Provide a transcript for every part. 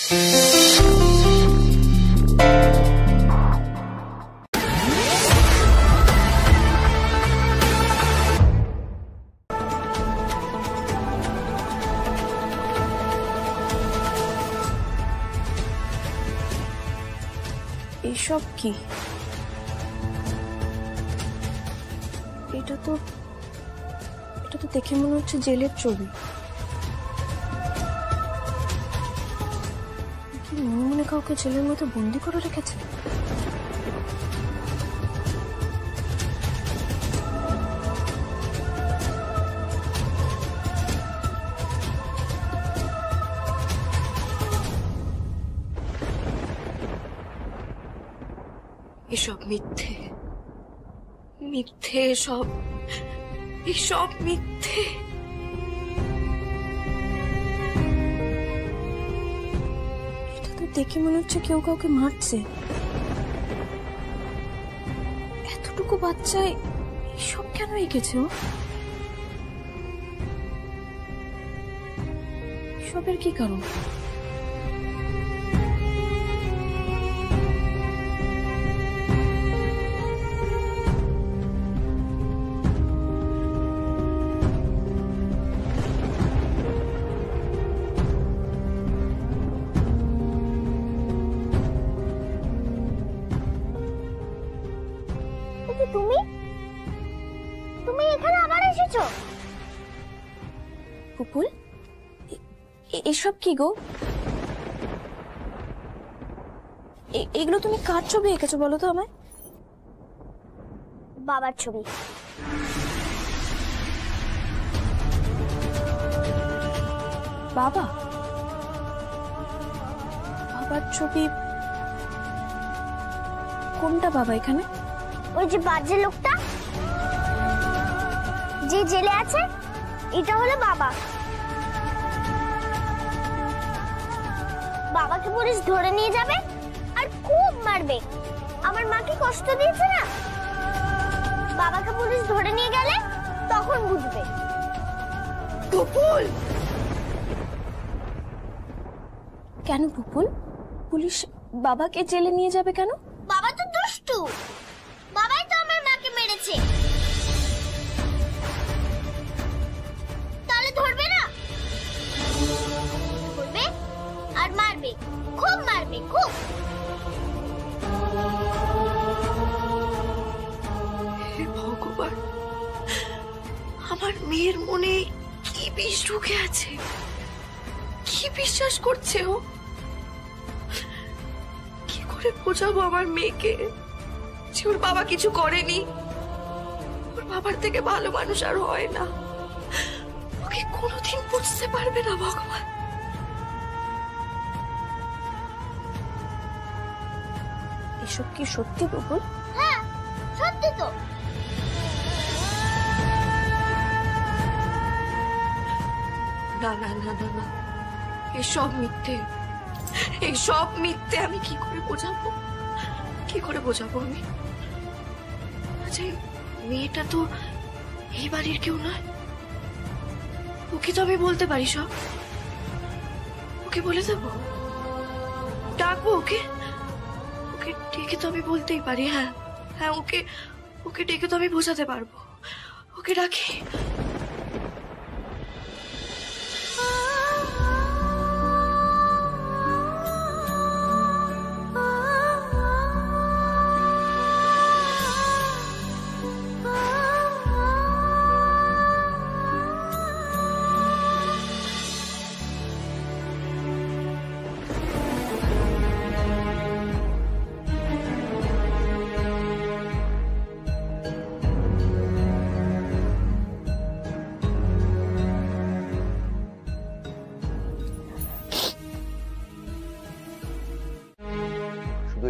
এসব কি? এটা তো দেখে মনে হচ্ছে জেলের ছবি। কি মনে মনে কাউকে জেলের মতো বন্দি করে রেখেছে? এসব মিথ্যে মিথ্যে, এসব মিথ্যে। এটা তো দেখে মনে হচ্ছে কেউ কাউকে মারছে। এতটুকু বাচ্চায় এসব কেন এঁকেছে ও? এসবের কি কারণ? তুমি এখানে আবার এসেছো? পুপুল, এসব কি গো? এগুলো তুমি কার ছবি এঁকেছো বলো তো আমায়? বাবার ছবি। বাবার ছবি? কোনটা বাবা এখানে? ওই যে বাজে লোকটা যে জেলে আছে, এটা হলো বাবা। বাবাকে পুলিশ ধরে নিয়ে যাবে আর খুব মারবে। আমার মাকে কষ্ট দিয়েছে না, বাবাকে পুলিশ ধরে নিয়ে গেলে তখন বুঝবে। পুপুল, কেন পুপুল? পুলিশ বাবাকে জেলে নিয়ে যাবে কেন? বাবা তো দুষ্টু, বাবাই তো আমার মাকে মেরেছে। তাহলে ধরবে না? ধরবে আর মারবে, খুব মারবে, খুব। হে ভগবান, আমার মেয়ের মনে কি বিষ ঢুকে আছে? কি বিশ্বাস করছে ও? কি করে বোঝাবো আমার মেয়েকে যে ওর বাবা কিছু করেনি? ওর বাবার থেকে ভালো মানুষ আর হয় না। ওকে কোনোদিন বুঝতে পারবে না ভগবান। এসব কি সত্যি পুপুল? হ্যাঁ, সত্যি তো। না না না না না, এসব মিথ্যে, এসব মিথ্যে। আমি কি করে বোঝাবো? কি করে বোঝাবো আমি? আচ্ছা, মেয়েটা তো এই বাড়ির কেউ নয়। ওকে তো আমি বলতে পারি সব। ওকে বলে দেবো, ডাকবো ওকে। ওকে ডেকে তো আমি বলতেই পারি। হ্যাঁ হ্যাঁ, ওকে ডেকে তো আমি বোঝাতে পারবো। ওকে ডাকি।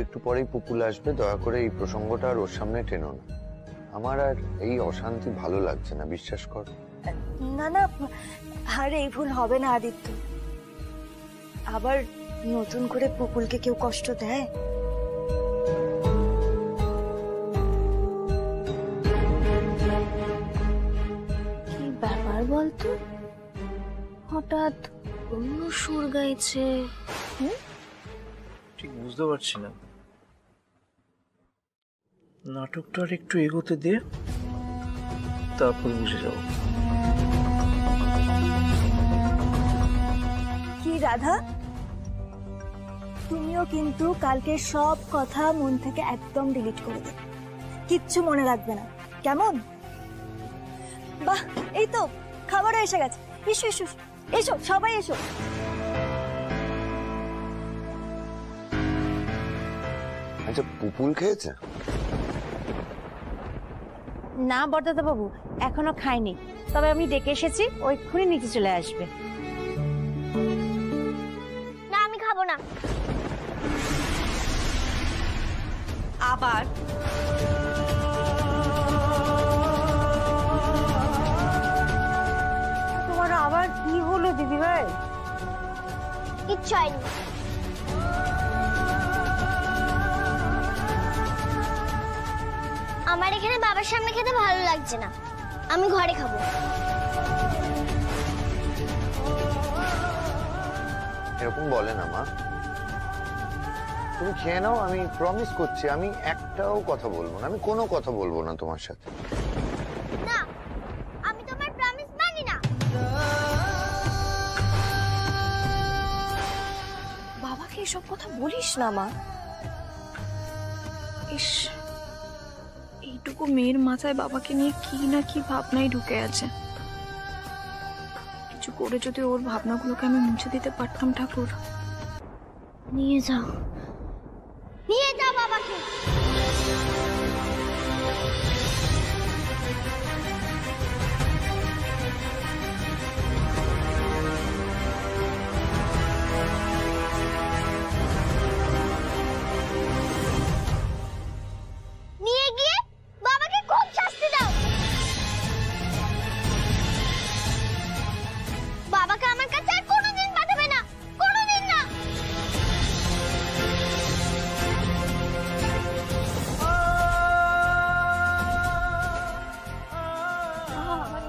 একটু পরেই পুপুল আসবে, দয়া করে এই প্রসঙ্গটা আর ওর সামনে টেনো না। আমার আর এই অশান্তি ভালো লাগছে না, বিশ্বাস কর। না না, আর এই ভুল হবে না আদিত্য। আবার নতুন করে পুপুলকে কেউ কষ্ট দেয়? কি ব্যাপার বলতো? হঠাৎ অন্য সুর গাইছে। ঠিক বুঝতে পারছি না, নাটকটা আর একটু এগোতে দিয়ে তারপর বুঝে যাবো। কি রাধা, তুমিও কিন্তু কালকে সব কথা মন থেকে একদম ডিলিট করে দেবে, কিচ্ছু মনে রাখবে না, কেমন? বাহ, এই তো খাবারও এসে গেছে। এসো এসো এসো, সবাই এসো। আচ্ছা, পুপুল খেয়েছে? না বরদাদা বাবু, এখনো খাইনি, তবে আমি ডেকে এসেছি, ও এক্ষুনি নিচে চলে আসবে। না, আমি খাবো না। আবার তোমার আবার কি হলো দিদি ভাই? কিচ্ছু হয়নি। আমার এখানে বাবার সামনে খেতে ভালো লাগছে না, আমি ঘরে খাবো। এরকম বলে না মা, তুমি খেয়ে নাও, আমি প্রমিস করছি আমি একটাও কথা বলবো না, আমি কোনো কথা বলবো না তোমার সাথে। না, আমি তোমার প্রমিস মানি না। বাবাকে এসব কথা বলিস না মা। ইস, এইটুকু মেয়ের মাথায় বাবাকে নিয়ে কি না কি ভাবনাই ঢুকে আছে। কিছু করে যদি ওর ভাবনাগুলোকে আমি মুছে দিতে পারতাম ঠাকুর। নিয়ে যাও, নিয়ে যাও বাবাকে। নিয়ে গিয়ে বাবাকে খুব শাস্তি দাও। বাবাকে আমার কাছে আর কোনোদিন পাঠাবে না, কোনোদিন না।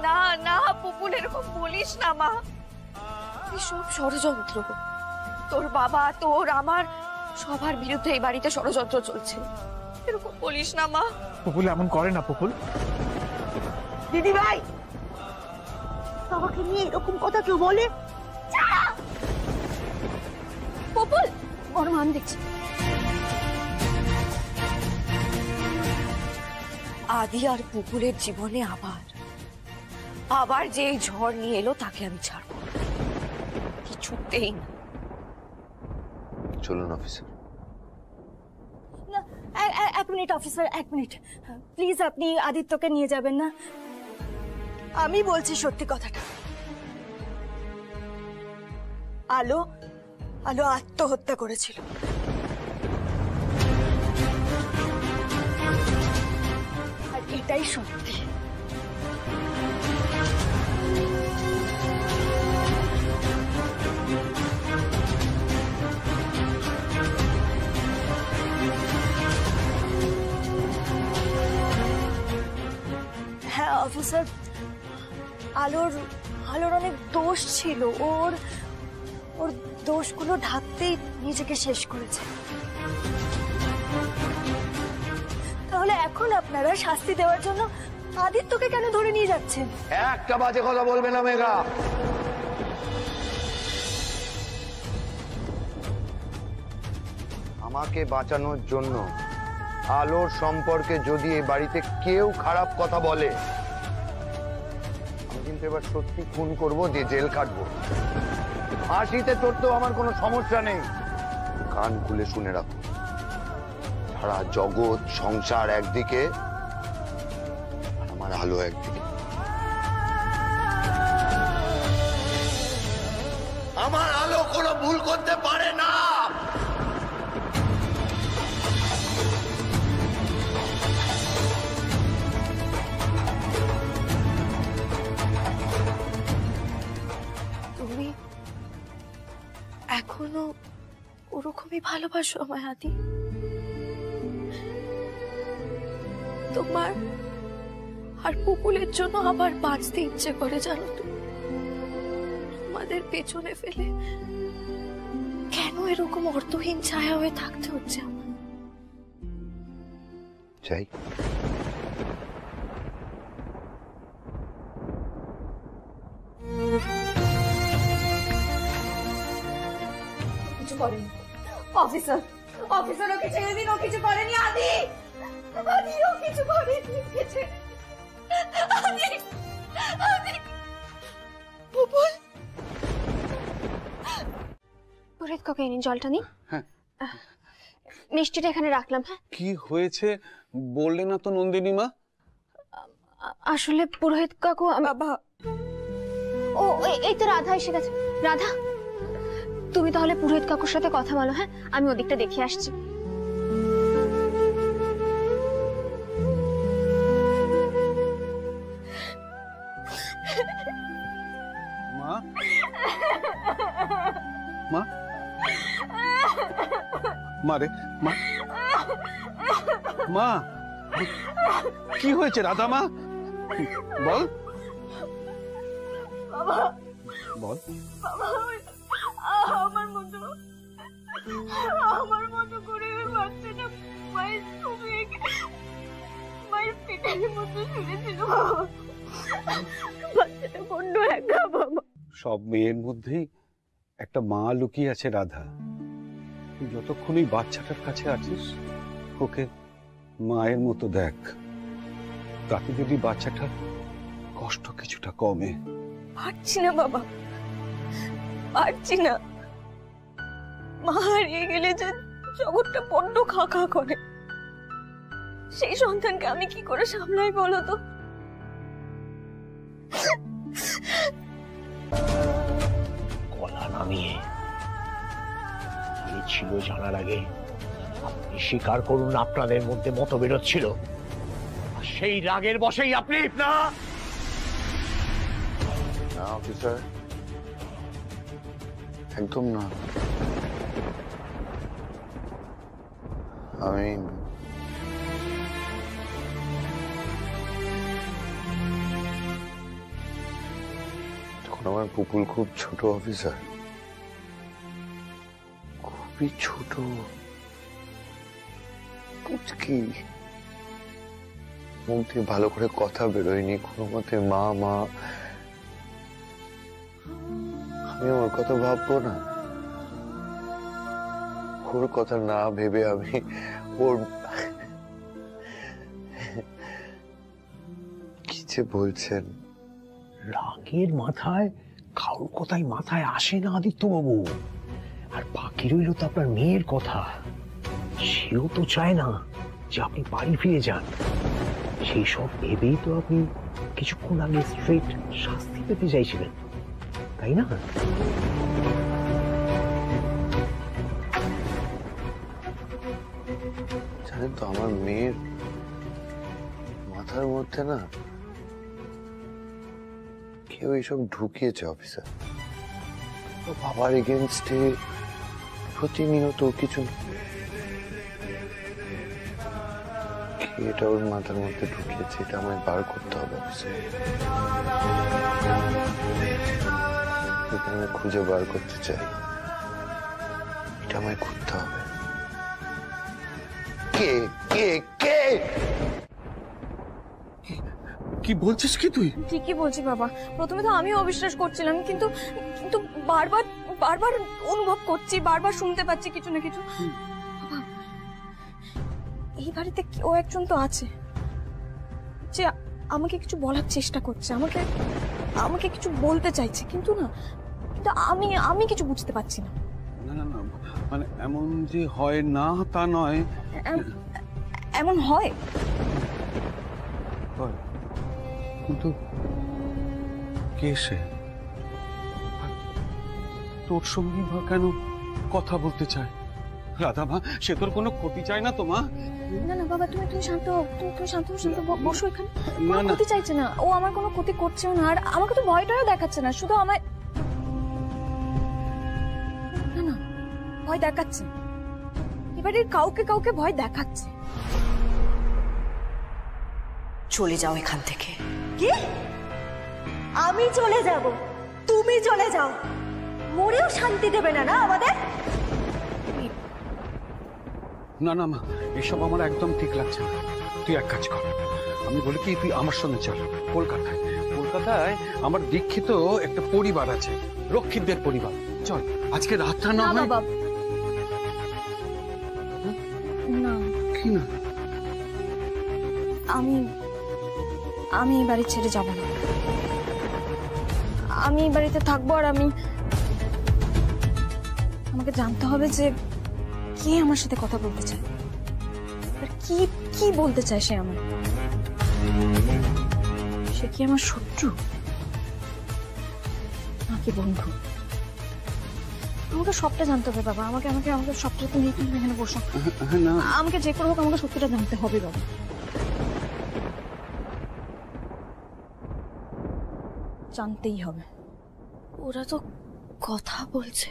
না না পুপুল, এরকম বলিস না মা। এসব ষড়যন্ত্র, তোর বাবা তোর আমার সবার বিরুদ্ধে এই বাড়িতে ষড়যন্ত্র চলছে। এরকম বলিস না মা। পুপুল এমন করে না পুপুল। দিদি ভাই, বাবাকে নিয়ে এরকম কথা কেউ বলে? পুপুল, বড় মান দেখছি। আদি আর পুপুলের জীবনে আবার যে এই ঝড় নিয়ে এলো তাকে আমি ছাড়বো না, কিছুতেই না। চলুন অফিসার। না, এক মিনিট অফিসার, এক মিনিট প্লিজ, আপনি আদিত্যকে নিয়ে যাবেন না। আমি বলছি সত্যি কথাটা। আলো আত্মহত্যা করেছিল। আর এটাই সত্যি। হ্যাঁ অফিসার, আলোর অনেক দোষ ছিল, ওর দোষগুলো ঢাকতেই নিজেকে শেষ করেছে। তাহলে এখন আপনারা শাস্তি দেওয়ার জন্য আদিত্যকে কেন ধরে নিয়ে যাচ্ছেন? একটা বাজে কথা বলবে না মেঘা। আমাকে বাঁচানোর জন্য আলোর সম্পর্কে যদি এই বাড়িতে কেউ খারাপ কথা বলে, আমি কিন্তু এবার সত্যি খুন করবো, যে জেল কাটবো। ফাঁসিতে চড়তেও আমার কোনো সমস্যা নেই। কান খুলে শুনে রাখো, সারা জগৎ সংসার একদিকে আর আমার আলো একদিকে। আমার আলো কোনো ভুল করতে পারে না। তুমি এখনো ওরকমই ভালোবাসো আমায় আদি? তোমার আর পুপুলের জন্য আবার বাঁচতে ইচ্ছে করে, জানো তো? তোমাদের পেছনে ফেলে কেন এরকম এরকম অর্থহীন ছায়া হয়ে থাকতে হচ্ছে আমার। যাই। কিছু করেনি অফিসার, অফিসার ওকে ছেড়ে দিন, ও কিছু করেনি। আদি, আদি ও কিছু করেনি, ওকে ছেড়ে আদি, আদি। বুবুল, পুরোহিত কাকা নিন জলটা নিন। মিষ্টিটা এখানে রাখলাম। হ্যাঁ, কি হয়েছে বললে না তো নন্দিনী মা? আসলে পুরোহিত কাকু বাবা, ও এই তো রাধা এসে গেছে। রাধা, তুমি তাহলে পুরোহিত কাকুর সাথে কথা বলো। হ্যাঁ, আমি ওদিকটা দেখে আসছি। মা, মা, মা রে, মা, মা, কি হয়েছে রাধা মা? বল, বল। আমার মতো করে বাচ্চাটা মায়ের পেটের মতো শুনেছিল। বাচ্চাটা বড্ড একা বাবা। সব মেয়ের মধ্যেই একটা মা লুকিয়ে আছে রাধা। তুই যতক্ষণ এই বাচ্চাটার কাছে আছিস ওকে মায়ের মতো দেখ, তাতে যদি বাচ্চাটার কষ্ট কিছুটা কমে। পারছি না বাবা, পারছি না। মা হারিয়ে গেলে যে জগৎটা বড্ড খা খা করে, সেই সন্তানকে আমি কি করে সামলাই বলো তো? গলা নামিয়ে কি ছিল জানার আগে আপনি স্বীকার করুন আপনাদের মধ্যে মতবিরোধ ছিল, আর সেই রাগের বশেই আপনি না অফিসার, একদম না। আমি তখন আমার পুপুল খুব ছোট অফিসার, খুবই ছোট, পুচকি, মুখ দিয়ে ভালো করে কথা বেরোয়নি কোনো মতে মা মা। আমি ওর কথা ভাববো না, ওর কথা না ভেবে আমি ওর কি যে বলছেন। রাগের মাথায় কারোর কথাই মাথায় আসে না আদিত্যবাবু। আর বাকি রইল তো আপনার মেয়ের কথা, সেও তো চায় না যে আপনি বাড়ি ফিরে যান। সেই সব ভেবেই তো আপনি কিছুক্ষণ আগে স্ট্রেট শাস্তি পেতে চাইছিলেন, তাই না? জানেন তো আমার মেয়ের মাথার মধ্যে না কেউ এইসব ঢুকিয়েছে অফিসার। তো বাবার এগেনস্টে প্রতিনিয়ত কিছু এটা ওর মাথার মধ্যে ঢুকিয়েছে, এটা আমায় বার করতে হবে অফিসার। এটা আমি খুঁজে বার করতে চাই, এটা আমায় করতে হবে। কে কে কে? কি বলছিস কি তুই? ঠিকই বলছি বাবা। প্রথমে তো আমিও অবিশ্বাস করছিলাম, কিন্তু কিন্তু বারবার বারবার অনুভব করছি, বারবার শুনতে পাচ্ছি কিছু না কিছু। বাবা, এই বাড়িতে কেউ একজন তো আছে যে আমাকে কিছু বলার চেষ্টা করছে, আমাকে আমাকে কিছু বলতে চাইছে, কিন্তু আমি কিছু বুঝতে পারছি না। না না না, মানে এমন যে হয় না তা নয়। এমন হয় কিন্তু কে সে? তোর সঙ্গে বা কেন কথা বলতে চায়? রাধা মা, সে তোর কোনো ক্ষতি চায় না তো মা? না না বাবা, তুমি শান্ত হও, তুমি শান্ত বসো এখানে। না না, ক্ষতি চাইছে না ও, আমার কোনো ক্ষতি করছেও না, আর আমাকে তো ভয়টাও দেখাচ্ছে না, শুধু আমায় না না ভয় দেখাচ্ছে। এবারে কাউকে কাউকে ভয় দেখাচ্ছে। চলে যাও এখান থেকে। কি? আমি চলে যাব? তুমি চলে যাও? মরেও শান্তি দেবে না না আমাদের? না না মা, এসব আমার একদম ঠিক লাগছে না। তুই এক কাজ কর, আমি বলি কি তুই আমার সঙ্গে চল কলকাতায়। কলকাতায় আমার দীক্ষিত একটা পরিবার আছে, রক্ষিতদের পরিবার। চল আজকে রাতটা না হয়। বাবা না, কি না? আমি এই বাড়ি ছেড়ে যাব না। আমি এই বাড়িতে থাকবো, আর আমাকে জানতে হবে যে কে আমার সাথে কথা বলতে চায়, আর কি কি বলতে চায় সে আমার। সে কি আমার শত্রু নাকি বন্ধু? আমাকে সবটা জানতে হবে বাবা। আমাকে আমাকে আমাকে সবটা, তুমি এখানে বসো। না আমাকে যে করে হোক আমাকে সত্যিটা জানতে হবে বাবা। জানতেই হবে। ওরা তো কথা বলছে,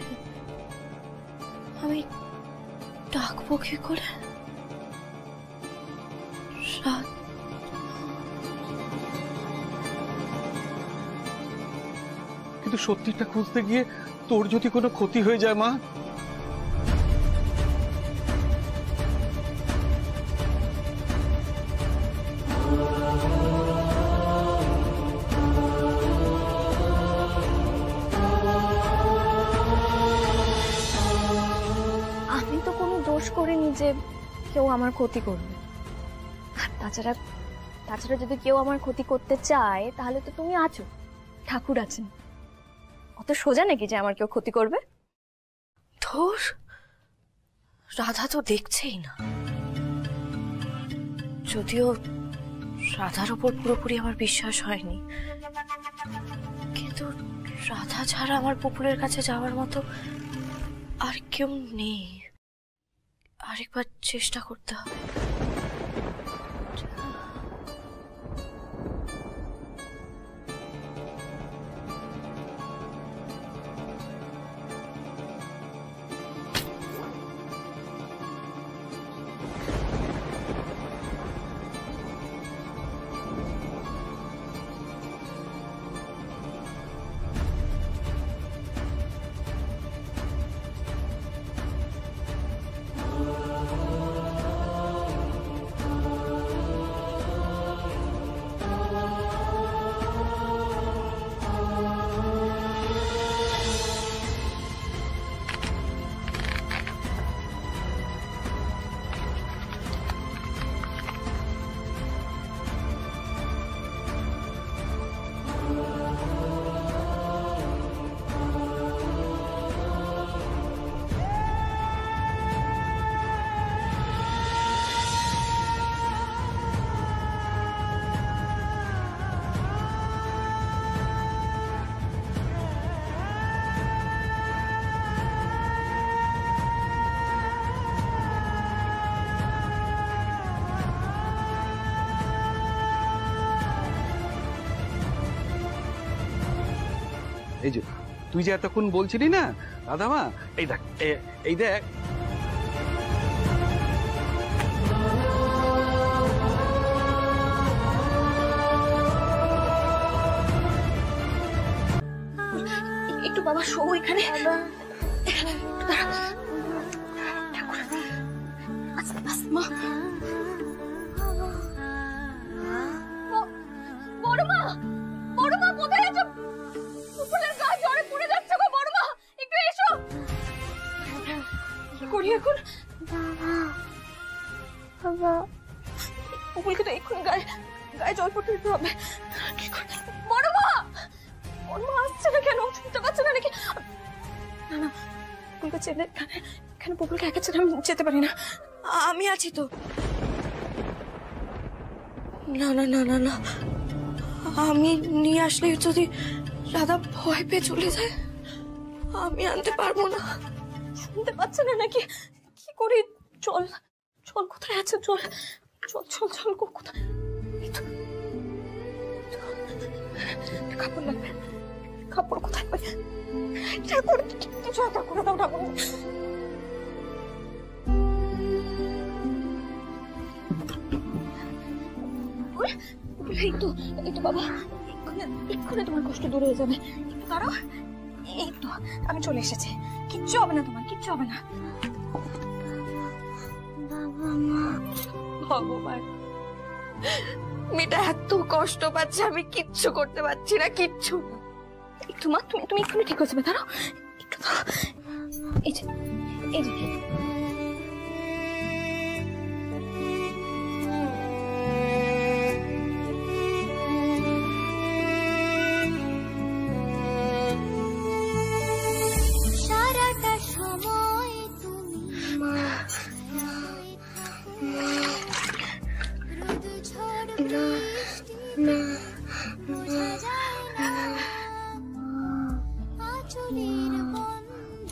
আমি ডাকবো কি করে? রাত কিন্তু সত্যিটা খুঁজতে গিয়ে তোর যদি কোনো ক্ষতি হয়ে যায় মা? আমি তো কোনো দোষ করিনি যে কেউ আমার ক্ষতি করবে। আর তাছাড়া যদি কেউ আমার ক্ষতি করতে চায় তাহলে তো তুমি আছো, ঠাকুর আছেন। অত সোজা নাকি যে আমার কেউ ক্ষতি করবে? ধুর, রাধা তো দেখছেই না। যদিও রাধার ওপর পুরোপুরি আমার বিশ্বাস হয়নি, কিন্তু রাধা ছাড়া আমার পুকুরের কাছে যাওয়ার মতো আর কেউ নেই। আরেকবার চেষ্টা করতে হবে। এই যে তুই যে এতক্ষণ বলছিলি না রাধা মা, এই দেখ, এই দেখ। একটু বাবা শো এখানে। মা, বড় মা, কোথায় আছো? পুকুরের গায়ে জলে পড়ে যাচ্ছে গো বড় মা, একটু এসো। কি করি এখন? বাবা, পুকুরকে তো এক্ষুনি গায়ে জল পড়তে দিতে হবে। কি করে? বড় মা আসছে না কেন? শুনতে পাচ্ছে না নাকি? না না, পুকুরকে চেনে এখানে, পুকুরকে একা ছেড়ে আমি যেতে পারি না। আমি আছি তো। না না না না না, আমি নিয়ে আসলে যদি রাধা ভয় পেয়ে চলে যায়, আমি আনতে পারবো না। শুনতে পাচ্ছে না নাকি? কি করি? চল, কোথায় আছে? চল, কোথায়? কাপড় লাগবে, কাপড় কোথায় পাই? ঠাকুর, কিছু একটা করে দাও ঠাকুর। এই তো বাবা, এক্ষুনি তোমার কষ্ট দূর হয়ে যাবে। একটু দাঁড়াও। এই তো আমি চলে এসেছি। কিচ্ছু হবে না তোমার, কিচ্ছু হবে না। বাবা মা। ভগবান, মেয়েটা এত কষ্ট পাচ্ছে, আমি কিচ্ছু করতে পারছি না, কিচ্ছু না। একটু মা, তুমি এক্ষুনি ঠিক হয়ে যাবে, দাঁড়াও একটু দাঁড়াও। এই যে এই যে সারাটা সময় তুমি রোদ ঝড় বৃষ্টি বোঝা যায় না, আঁচলের বন্ধন।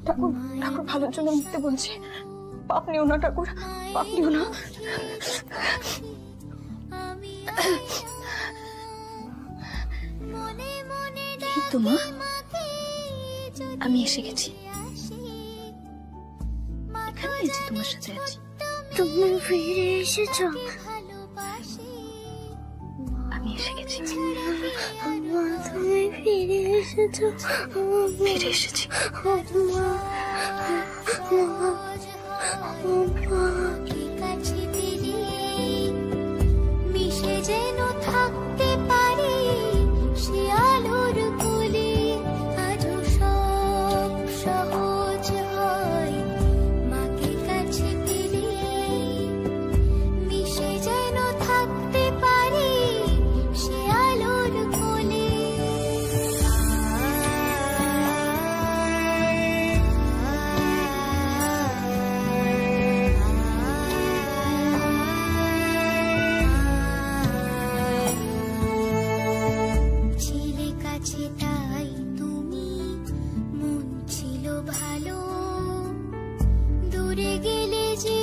ঠাকুর, ঠাকুর ভালোর জন্য মিথ্যে বলছে। পাপ নিও না ঠাকুর, পাপ নিও না। আমি মনে মনে এই তো মা, ডাকি যদি আমি এসে গেছি, আসি। এখানে এসে তোমার সাথে আছি। তুমি ফিরে এসেছো? ভালোবাসি আমি এসে গেছি, মা, তুমি ফিরে এসেছো? ফিরে এসেছি। কাছে ফিরে মিশে যেন থাকতে পারি সে আলোর কোলে। আজও সব সহজ হয় মাকে কাছে ফিরে মিশে যেন থাকতে পারি সে আলোর কোলে। ছেলে কাছে তাই তুমি মন ছিল ভালো, দূরে গেলে যে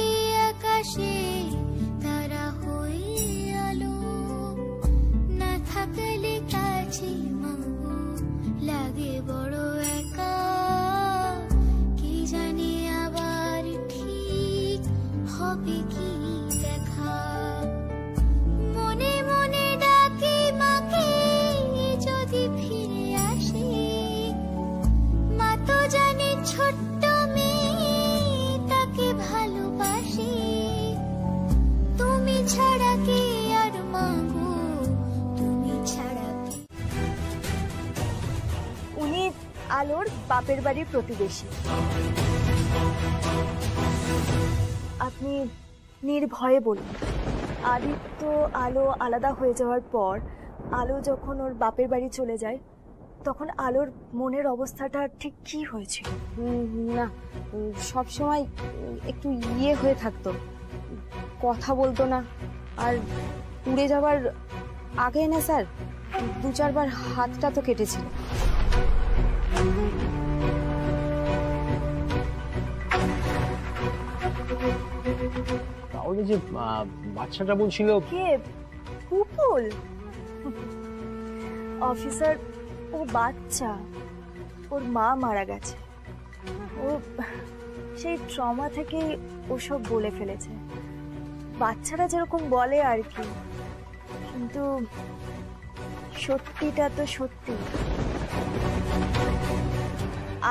আকাশে তারা হয়ে আলো। না থাকলে কাছে মা লাগে বড় একা, কি জানে আবার ঠিক হবে কি দেখা। মনে মনে ডাকি মাকে যদি ফিরে আসে, মা তো জানে ছোট্ট মেয়ে তাকে ভালোবাসে। তুমি ছাড়া কে আর মাগো, তুমি ছাড়া কে। উনি আলোর বাপের বাড়ির প্রতিবেশী। আপনি নির্ভয়ে বলুন, আদিত্য আলো আলাদা হয়ে যাওয়ার পর আলো যখন ওর বাপের বাড়ি চলে যায়, তখন আলোর মনের অবস্থাটা ঠিক কি হয়েছিল? না, সব সময় একটু ইয়ে হয়ে থাকতো, কথা বলতো না। আর উড়ে যাওয়ার আগে না স্যার, 2-4 বার হাতটা তো কেটেছিল। তাহলে যে বাচ্চাটা বলছিল, কে? কুকুল? অফিসার, ও বাচ্চা, ওর মা মারা গেছে। ও সেই ট্রমা থেকে ওসব বলে ফেলেছে, বাচ্চারা যেরকম বলে আর কি। কিন্তু সত্যিটা তো সত্যি,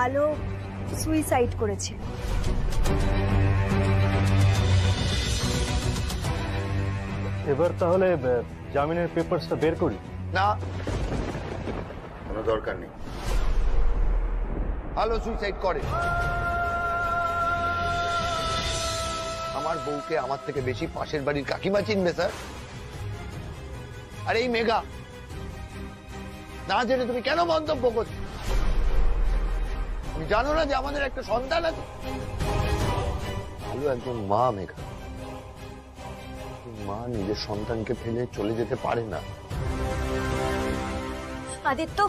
আলো সুইসাইড করেছিল। এবার তাহলে জামিনের পেপারসটা বের করি? না, কোনো দরকার নেই। আলো সুইসাইড করে। আমার বউকে আমার থেকে বেশি পাশের বাড়ির কাকিমা চিনবে স্যার? আর এই মেঘা, না জেনে তুমি কেন মন্তব্য করছো? তুমি জানো না যে আমাদের একটা সন্তান আছে? আলো একজন মা মেঘা, মা নিজের সন্তানকে ফেলে চলে যেতে পারে না। আদিত্য,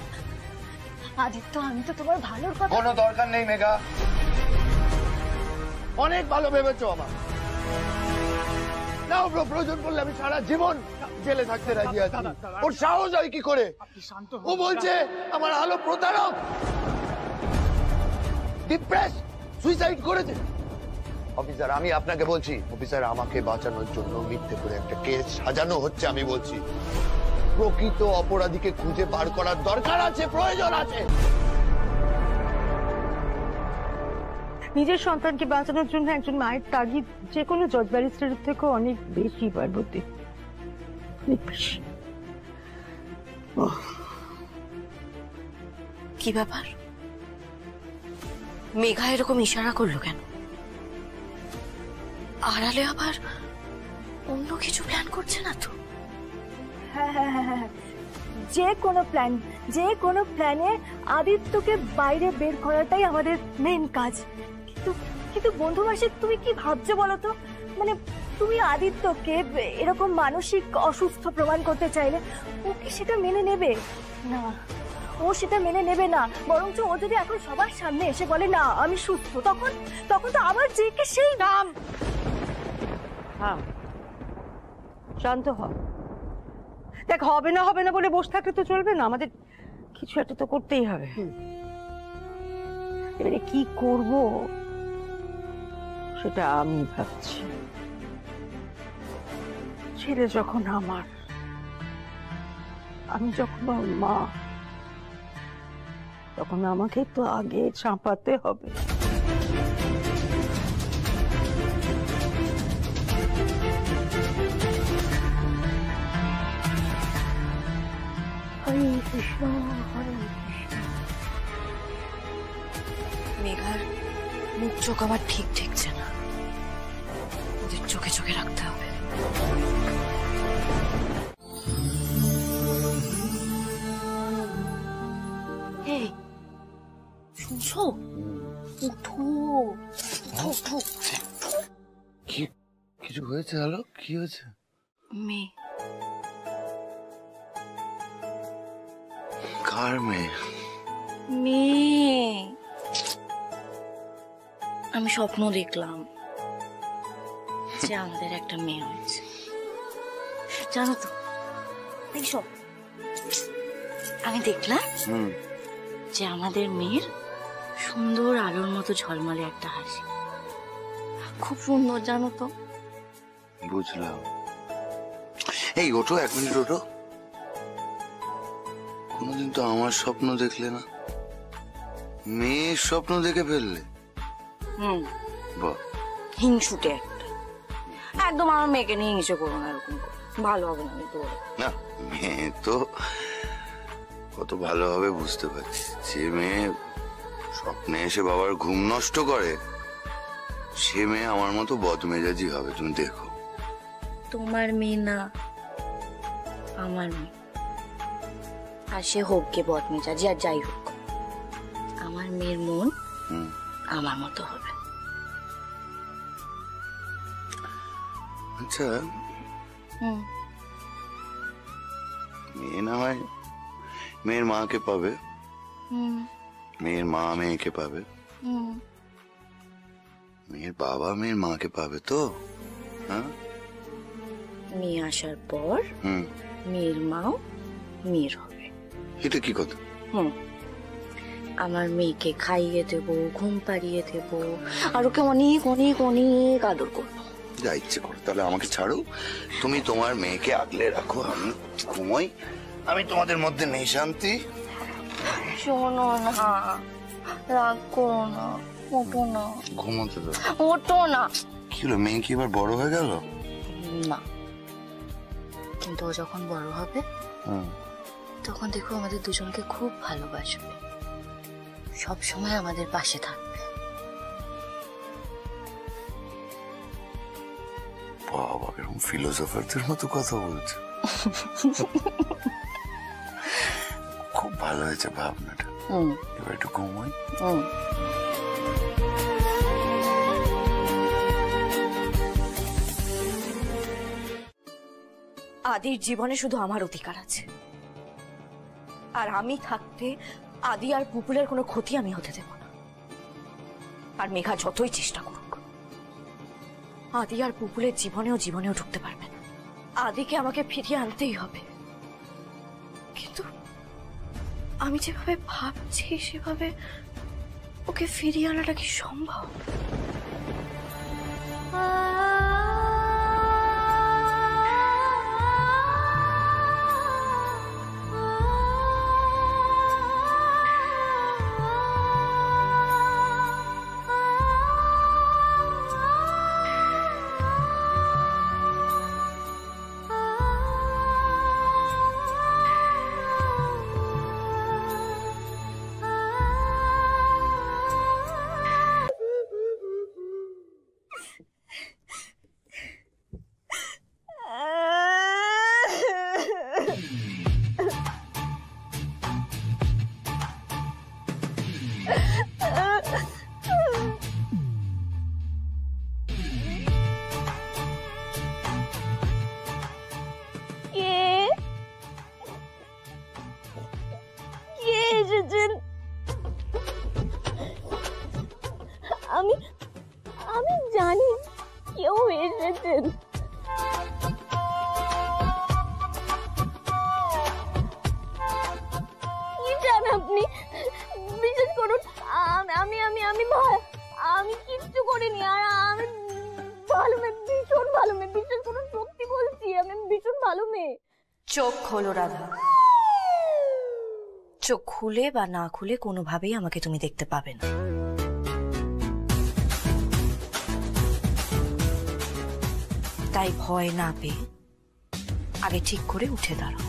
আদিত্য, আমি তো তোমার ভালোর কথা। কোনো দরকার নেই মেঘা, অনেক ভালো ভেবেছো আমার। না, প্রয়োজন পড়লে আমি সারা জীবন জেলে থাকতে রাজি আছি। ওর সাহস হয় কি করে? ও বলছে আমার আলো প্রতারক, ডিপ্রেস, সুইসাইড করেছে। অফিসার, আমি আপনাকে বলছি, অফিসার, আমাকে বাঁচানোর জন্য মিথ্যে করে একটা কেস সাজানো হচ্ছে। আমি বলছি, প্রকৃত অপরাধীকে খুঁজে বার করার দরকার আছে, প্রয়োজন আছে। নিজের সন্তানকে বাঁচানোর জন্য একজন মায়ের তাগিদ যে কোনো জজ ব্যারিস্টারের থেকেও অনেক বেশি পার্বতী, অনেক বেশি। কি ব্যাপার, মেঘা এরকম ইশারা করলো কেন? আড়ালে আবার অন্য কিছু প্ল্যান করছে না তো? হ্যাঁ হ্যাঁ হ্যাঁ হ্যাঁ, যে কোনো প্ল্যানে আদিত্যকে বাইরে বের করাটাই আমাদের মেন কাজ। কিন্তু কিন্তু বন্ধু মাসে তুমি কি ভাবছো বলো তো? মানে তুমি আদিত্যকে এরকম মানসিক অসুস্থ প্রমাণ করতে চাইলে ও কি সেটা মেনে নেবে? না, ও সেটা মেনে নেবে না। বরঞ্চ ও যদি এখন সবার সামনে এসে বলে না আমি সুস্থ, তখন তখন তো আবার যে কে সেই নাম। হ্যাঁ, শান্ত হ। দেখ, হবে না বলে বসে থাকলে তো চলবে না, আমাদের কিছু একটা তো করতেই হবে। এবারে কি করব সেটা আমি ভাবছি। ছেলে যখন আমার, আমি যখন ওর মা, তখন আমাকে তো আগে চাপাতে হবে। হরে কৃষ্ণ হরে কৃষ্ণ। মেঘার মুখ চোখ আবার ঠিক ঠেকছে না, ওদের চোখে চোখে রাখতে হবে। এই শুনছো? উঠো উঠো উঠো। কি কিছু হয়েছে? হ্যালো, কি হয়েছে? মেয়ে। কার মেয়ে? মেয়ে। আমি স্বপ্ন দেখলাম যে আমাদের একটা মেয়ে হয়েছে, জানো তো? দেখছো, আমি দেখলাম যে আমাদের মেয়ের সুন্দর আলোর মতো ঝলমলে একটা হাসি, খুব সুন্দর, জানো তো? বুঝলাম। এই ওঠো, 1 মিনিট ওঠো। কোনোদিন তো আমার স্বপ্ন দেখলে না, মেয়ের স্বপ্ন দেখে ফেললে। বাহ, হিংসুটে একটা। একদম আমার মেয়েকে নিয়ে হিংসে করো না, এরকম ভালো হবে না। তো না, মেয়ে তো কত ভালো হবে বুঝতে পারছি। যে মেয়ে স্বপ্নে এসে বাবার ঘুম নষ্ট করে, সে মেয়ে আমার মতো বদমেজাজি হবে, তুমি দেখো। তোমার মেয়ে না, আমার মেয়ে। আর সে হোক গে বদমেজাজি আর যাই হোক, আমার মেয়ের মন আমার মতো হবে। আচ্ছা, মেয়ে না হয় মেয়ের মাকে পাবে, মেয়ের মা মেয়েকে পাবে, মেয়ের বাবা মেয়ের মাকে পাবে তো? হ্যাঁ, মেয়ে আসার পর মেয়ের মাও মেয়ের হবে। এটা কি কথা? আমার মেয়েকে খাইয়ে দেব, ঘুম পাড়িয়ে দেব, আর ওকে অনেক অনেক অনেক আদর করবো। যা ইচ্ছে করো, তাহলে আমাকে ছাড়ো, তুমি তোমার মেয়েকে আগলে রাখো, আমি ঘুমোই। আমি তোমাদের মধ্যে নেই শান্তি। শোনো না, রাগ করো না, ওঠো না। ঘুমোতে দাও, ওঠো না। কি হলো, মেয়ে কি এবার বড় হয়ে গেল? না, কিন্তু ও যখন বড় হবে তখন দেখো আমাদের দুজনকে খুব ভালোবাসবে, সব সময় আমাদের পাশে থাকবে। বাবা, এরকম ফিলোসফারদের মতো কথা বলছে। খুব ভালো হয়েছে ভাবনাটা। এবার একটু ঘুমোই। আদির জীবনে শুধু আমার অধিকার আছে, আর আমি থাকতে আদি আর পুপুলের কোনো ক্ষতি আমি হতে দেব না। আর মেঘা যতই চেষ্টা করুক, আদি আর পুপুলের জীবনেও ঢুকতে পারবে না। আদিকে আমাকে ফিরিয়ে আনতেই হবে, কিন্তু আমি যেভাবে ভাবছি সেভাবে ওকে ফিরিয়ে আনাটা কি সম্ভব? আমি জানি কেউ এসেছেন। কি জান আপনি? বিশ্বাস করুন, আমি আমি আমি আমি কিচ্ছু করিনি। আর আমি ভালো মেয়ে, ভীষণ ভালো মেয়ে। বিশ্বাস করুন, সত্যি বলছি, আমি ভীষণ ভালো মেয়ে। চোখ খোলো রাধা, চোখ খুলে বা না খুলে কোনোভাবেই আমাকে তুমি দেখতে পাবে না। তাই ভয় না পেয়ে আগে ঠিক করে উঠে দাঁড়াও।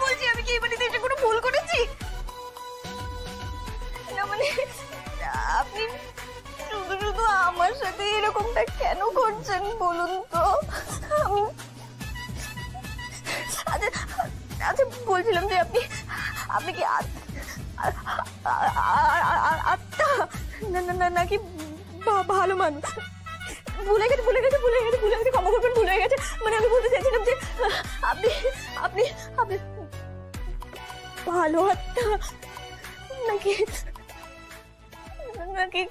বলছি, আমি কি এই বাড়িতে এসে কোনো ভুল করেছি? না মানে আপনি শুধু শুধু আমার সাথে এরকমটা কেন করছেন বলুন তো? আচ্ছা আচ্ছা, বলছিলাম যে আপনি আপনি কি আত্মা নাকি ভালো মানুষ? ভুলে গেছে ক্ষমা করবেন, ভুলে গেছে। মানে আমি বলতে চাইছিলাম যে আপনি আপনি আপনি ভালো আত্মা নাকি নাকি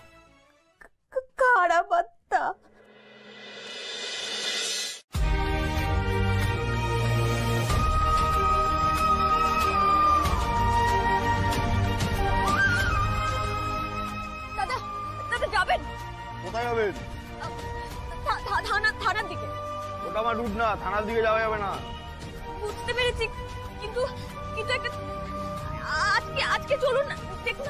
খারাপ আত্মা? দাদা দাদা যাবেন কোথায় যাবেন? থানার দিকে। ওটা আমার রুট না, থানার দিকে যাওয়া যাবে না। বুঝতে পেরেছি, কিন্তু কিন্তু আজকে চলুন না। দেখুন,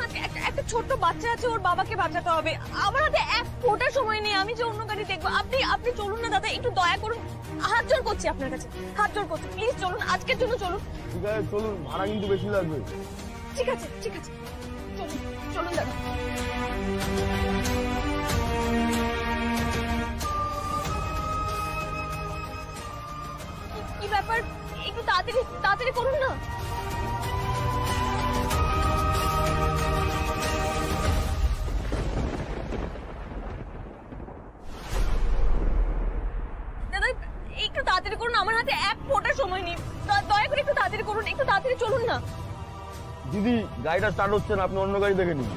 একটা ছোট্ট বাচ্চা আছে, ওর বাবাকে বাঁচাতে হবে। আমার হাতে এক ফোঁটা সময় নেই, আমি যে অন্য গাড়ি দেখবো। আপনি চলুন না দাদা, একটু দয়া করুন, হাত জোর করছি আপনার কাছে, হাত জোর করছি, প্লিজ চলুন, আজকের জন্য চলুন। ঠিক আছে চলুন, ভাড়া কিন্তু বেশি লাগবে। ঠিক আছে চলুন চলুন দাদা। কি ব্যাপার, একটু তাড়াতাড়ি করুন না। দাদা একটু তাড়াতাড়ি করুন, আমার হাতে এক ফোঁটা সময় নেই। দয়া করে একটু তাড়াতাড়ি করুন, একটু তাড়াতাড়ি চলুন না। দিদি, গাড়িটা স্টার্ট হচ্ছে না, আপনি অন্য গাড়ি দেখে নিন।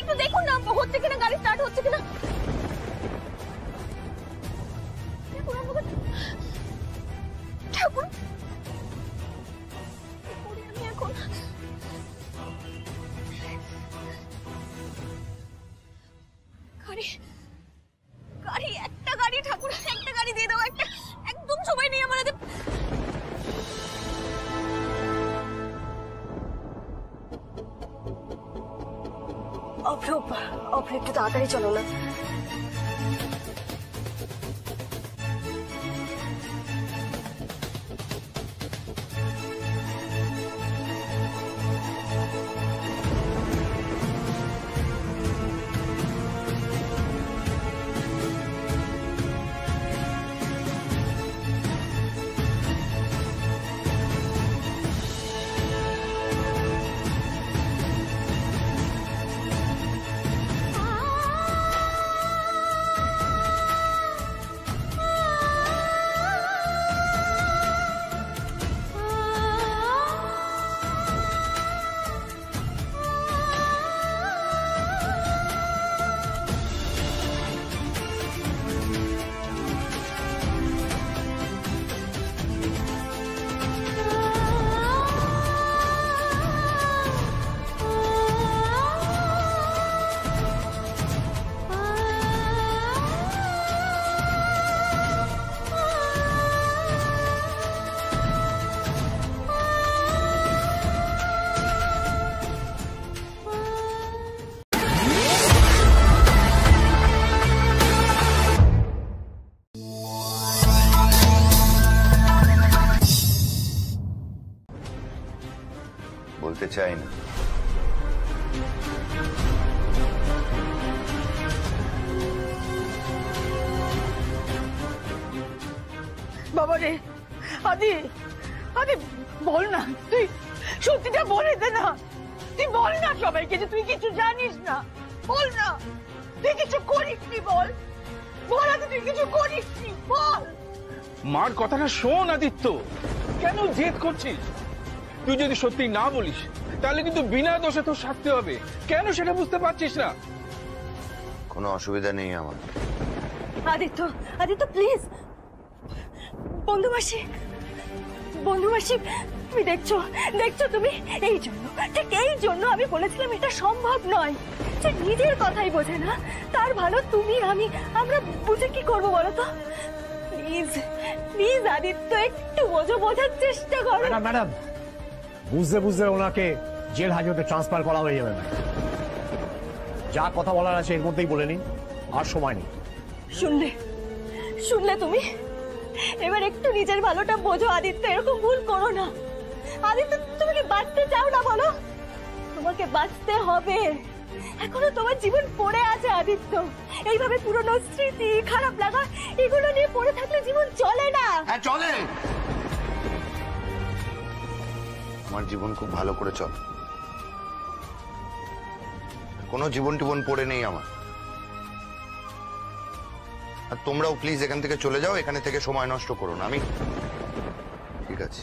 একটু দেখুন না, হচ্ছে কিনা, গাড়ি স্টার্ট হচ্ছে কিনা। ঠাকুর, আমি এখন গাড়ি একটা গাড়ি, ঠাকুর একটা গাড়ি দিয়ে দাও, একদম সময় নেই আমার হাতে। অভ্র একটু তাড়াতাড়ি চলো না। বলতে চাই না। বাবা রে, আদি বল না, তুই সত্যিটা বলে দে না। তুই বল না সবাইকে যে তুই কিছু জানিস না। বল না, তুই কিছু করিসনি। বল আদি, তুই কিছু করিসনি বল। মার কথাটা শোন আদিত্য, কেন জেদ করছিস? তুই যদি সত্যি না বলিস তাহলে কিন্তু বিনা দোষে তোর শাস্তি হবে। কেন সেটা বুঝতে পারছিস না? কোনো অসুবিধা নেই আমার। আদিত্য, আদিত্য প্লিজ। বন্ধুমাসি, বন্ধুমাসি তুমি দেখছো, দেখছো তুমি? এই জন্য, ঠিক এই জন্য আমি বলেছিলাম এটা সম্ভব নয়। যে নিজের কথাই বোঝে না তার ভালো তুমি আমরা বুঝে কি করবো বলো তো? প্লিজ প্লিজ আদিত্য একটু বোঝার চেষ্টা করো। ম্যাডাম বুঝতে বুঝতে ওনাকে জেল হাজতে ট্রান্সফার করা হয়ে যাবে। যা কথা বলার আছে এর মধ্যেই বলে নিন, আর সময় নেই। শুনলে তুমি? এবার একটু নিজের ভালোটা বোঝো আদিত্য, এরকম ভুল করো না। আদিত্য তুমি কি বাঁচতে চাও না বলো? তোমাকে বাঁচতে হবে, এখনো তোমার জীবন পড়ে আছে আদিত্য। এইভাবে পুরনো স্মৃতি, খারাপ লাগা এগুলো নিয়ে পড়ে থাকলে জীবন চলে না। হ্যাঁ চলে, আমার জীবন খুব ভালো করে চলে, কোনো জীবন টিবন পড়ে নেই আমার। আর তোমরাও প্লিজ এখান থেকে চলে যাও, এখানে থেকে সময় নষ্ট করো না। আমি ঠিক আছে।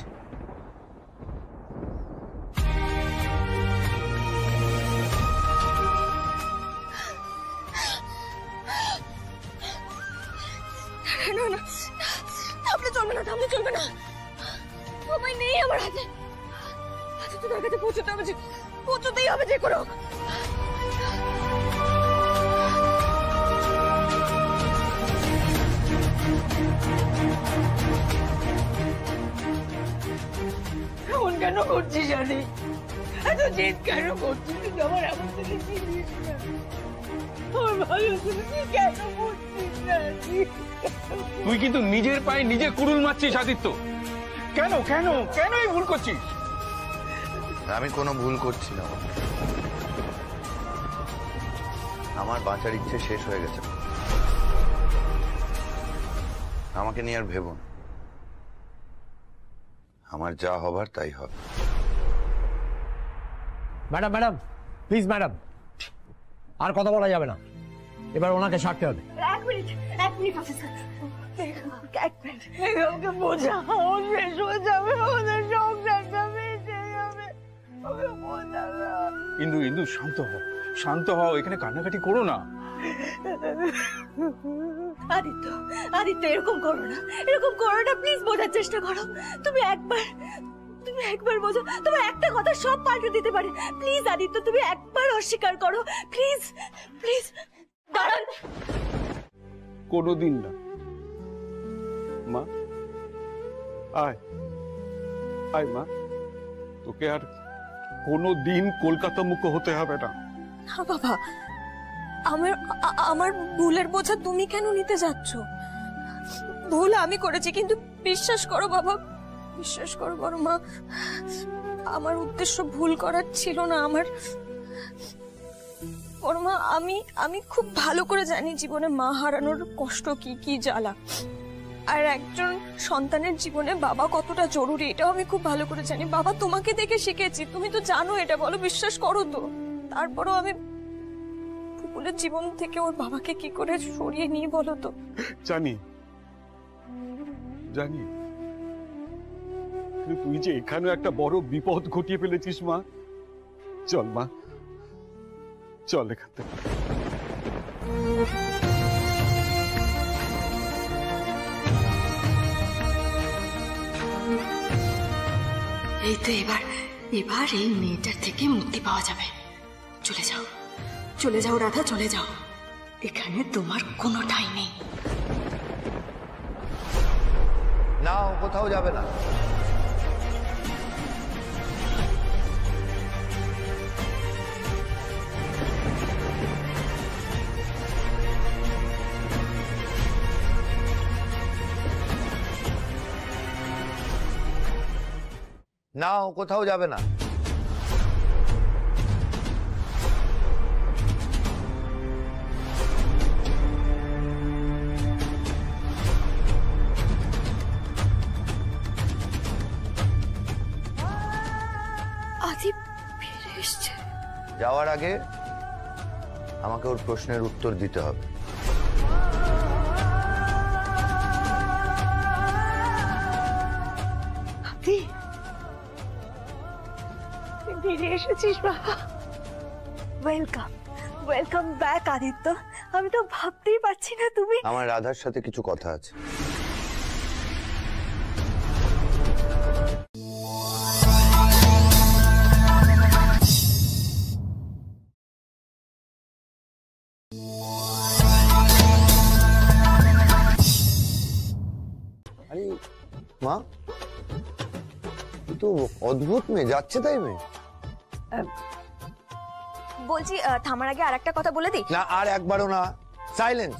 না না, থামলে চলবে না, থামলে চলবে না। সময় নেই আমার হাতে। আদিত্য তার কাছে পৌঁছতে হবে, পৌঁছতেই হবে যে করে হোক। এমন কেন করছিস জানি? এত জেদ কেন করছিস? আমার এমন থেকে চিনিস না, আমার ভালো তুমি কেন করছিস না? তুই কিন্তু নিজের পায়ে নিজে কুড়ুল মারছিস আদিত্য। কেন কেন কেন এই ভুল করছিস? আমি কোনো ভুল করছি না, আমার বাঁচার ইচ্ছে শেষ হয়ে গেছে। আমাকে নিয়ে আর ভেবো না, আমার যা হবার তাই হবে। ম্যাডাম ম্যাডাম প্লিজ ম্যাডাম, আর কথা বলা যাবে না, এবার ওনাকে ছাড়তে হবে। এক মিনিট অফিসার, এক মিনিট। ওকে বোঝাও, শেষ হয়ে যাবে, ওদের সংসারটা বেঁচে যাবে। ওকে বোঝাও। ইন্দু ইন্দু শান্ত হও, শান্ত হও, এখানে কান্নাকাটি করো না। আদিত্য, আদিত্য এরকম করো না, এরকম করো না, প্লিজ বোঝার চেষ্টা করো। তুমি একবার বোঝো, তোমার একটা কথা সব পাল্টে দিতে পারে। প্লিজ আদিত্য তুমি একবার অস্বীকার করো, প্লিজ প্লিজ। দাঁড়ান। কোনোদিন না মা, আয় আয় মা, তোকে আর কোনোদিন কলকাতা মুখ হতে হবে না। না বাবা, আমার ভুলের বোঝা তুমি কেন নিতে যাচ্ছ? ভুল আমি করেছি, কিন্তু বিশ্বাস করো বাবা, বিশ্বাস করো বড় মা, আমার উদ্দেশ্য ভুল করার ছিল না। আমার বড় মা, আমি খুব ভালো করে জানি জীবনে মা হারানোর কষ্ট কি জ্বালা, আর একজন সন্তানের জীবনে বাবা কতটা জরুরি এটাও আমি খুব ভালো করে জানি। বাবা তোমাকে দেখে শিখেছি, তুমি তো জানো এটা, বলো বিশ্বাস করো তো। তারপরও আমি ফুলের জীবন থেকে ওর বাবাকে কি করে সরিয়ে নিয়ে বলো তো। জানি জানি, তুই যে এখানে একটা বড় বিপদ ঘটিয়ে ফেলেছিস মা। চল মা, চল এখান থেকে। এই তো এবার এই মেয়েটার থেকে মুক্তি পাওয়া যাবে। চলে যাও, চলে যাও রাধা, চলে যাও, এখানে তোমার কোনো ঠাঁই নেই। না, ও কোথাও যাবে না। না, ও কোথাও যাবে না। আদিপ ফিরে এসছে। যাওয়ার আগে আমাকে ওর প্রশ্নের উত্তর দিতে হবে। এসেছিস বাবা। Welcome, welcome back Aditya. আমি তো ভাবতেই পারছি না তুমি। আমার রাধার সাথে কিছু কথা আছে। আরে মা, তো অদ্ভুত মেয়ে, যাচ্ছে তাই মেয়ে। বলছি থামার আগে আর একটা কথা বলে দিই। না, আর একবারও না। সাইলেন্স।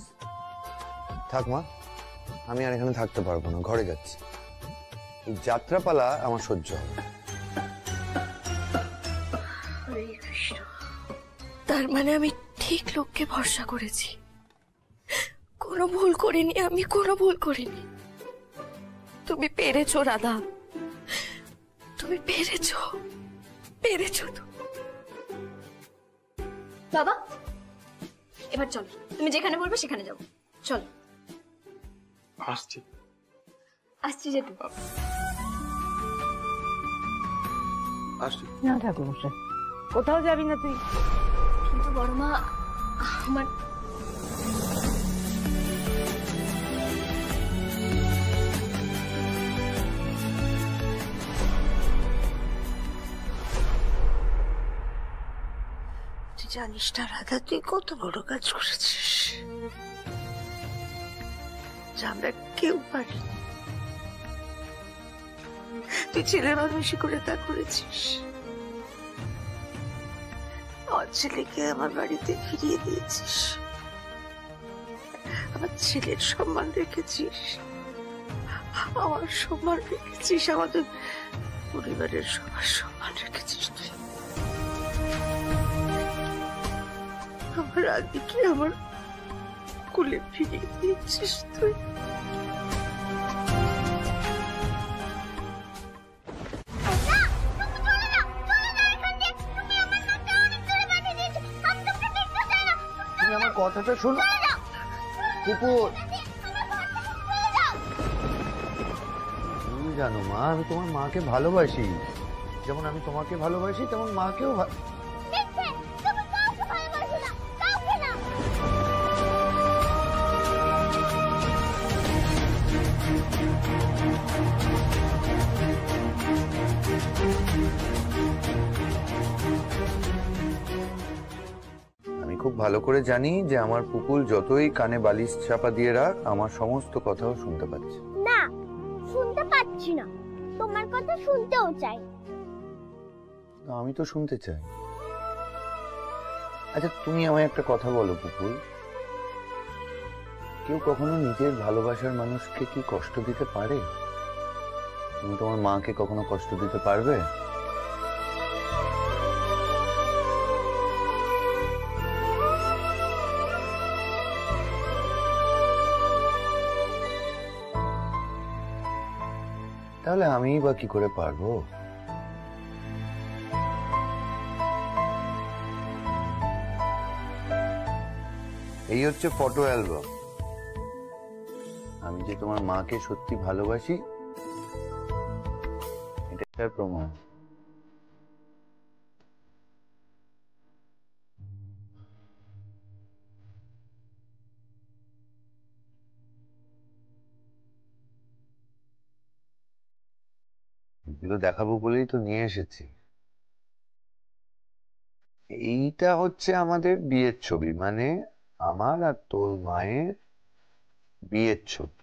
থাক মা, আমি আর এখানে থাকতে পারবো না, ঘরে যাচ্ছি। এই যাত্রাপালা আমার সহ্য হবে। হরে কৃষ্ণ। তার মানে আমি ঠিক লোককে ভরসা করেছি, কোনো ভুল করিনি, আমি কোনো ভুল করিনি। তুমি পেরেছো রাধা, তুমি পেরেছো, পেরেছো তো। বাবা এবার চলো, তুমি যেখানে বলবে সেখানে যাবো। চলো। আসছি আসছি যেটু। আসছি। না ঠাকুর মশাই, কোথাও যাবি না তুই? কিন্তু বড় মা, আমার তুই জানিস না রাধা, তুই কত বড় কাজ করেছিস, যা আমরা কেউ পারি। তুই ছেলে মানুষই করে তা করেছিস। আমার ছেলেকে আমার বাড়িতে ফিরিয়ে দিয়েছিস, আমার ছেলের সম্মান রেখেছিস, আমার সম্মান রেখেছিস, আমাদের পরিবারের সবার সম্মান রেখেছিস তুই। আমার আদিকে আমার কুলে ফিরিয়ে দিয়েছিস তুই। তুমি আমার কথাটা শোনো কুকুর। তুমি জানো মা, আমি তোমার মাকে ভালোবাসি, যেমন আমি তোমাকে ভালোবাসি তেমন মাকেও আমি খুব ভালো করে জানি যে আমার পুকুল যতই কানে বালিশ চাপা দিয়ে রাখ, আমার সমস্ত কথাও শুনতে পাচ্ছে। না, শুনতে পাচ্ছি না, তোমার কথা শুনতেও চাই। আমি তো শুনতে চাই। আচ্ছা তুমি আমায় একটা কথা বলো পুকুল, কেউ কখনো নিজের ভালোবাসার মানুষকে কি কষ্ট দিতে পারে? তুমি তোমার মাকে কখনো কষ্ট দিতে পারবে? তাহলে আমিই বা কি করে পারবো? এই হচ্ছে ফটো অ্যালবাম। আমি যে তোমার মাকে সত্যি ভালোবাসি এটার প্রমাণ। এগুলো দেখাবো বলেই তো নিয়ে এসেছি। এইটা হচ্ছে আমাদের বিয়ের ছবি, মানে আমার আর তোর মায়ের বিয়ের ছবি।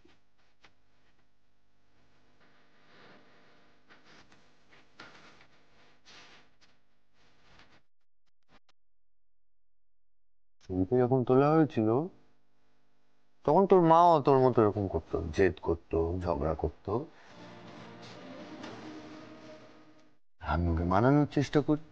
ছবিটা যখন তোলা হয়েছিল তখন তোর মাও তোর মতো এরকম করতো, জেদ করতো, ঝগড়া করতো। আমি ওকে মানানোর চেষ্টা করি।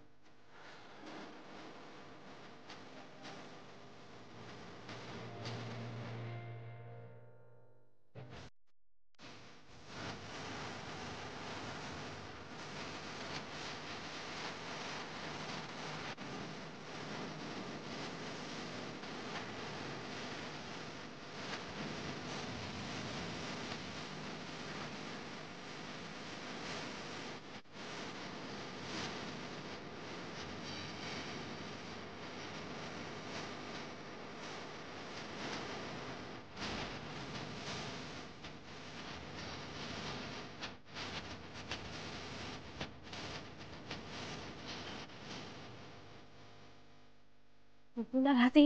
পুপুলার হাতে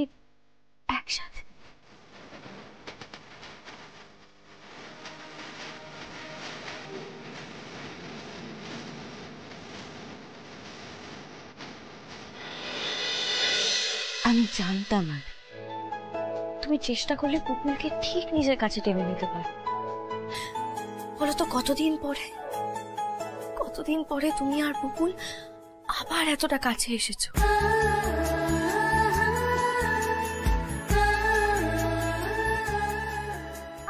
একসাথে। আমি জানতাম আর তুমি চেষ্টা করলে পুপুলকে ঠিক নিজের কাছে টেনে নিতে পারো। বলতো কতদিন পরে তুমি আর পুপুল আবার এতটা কাছে এসেছো।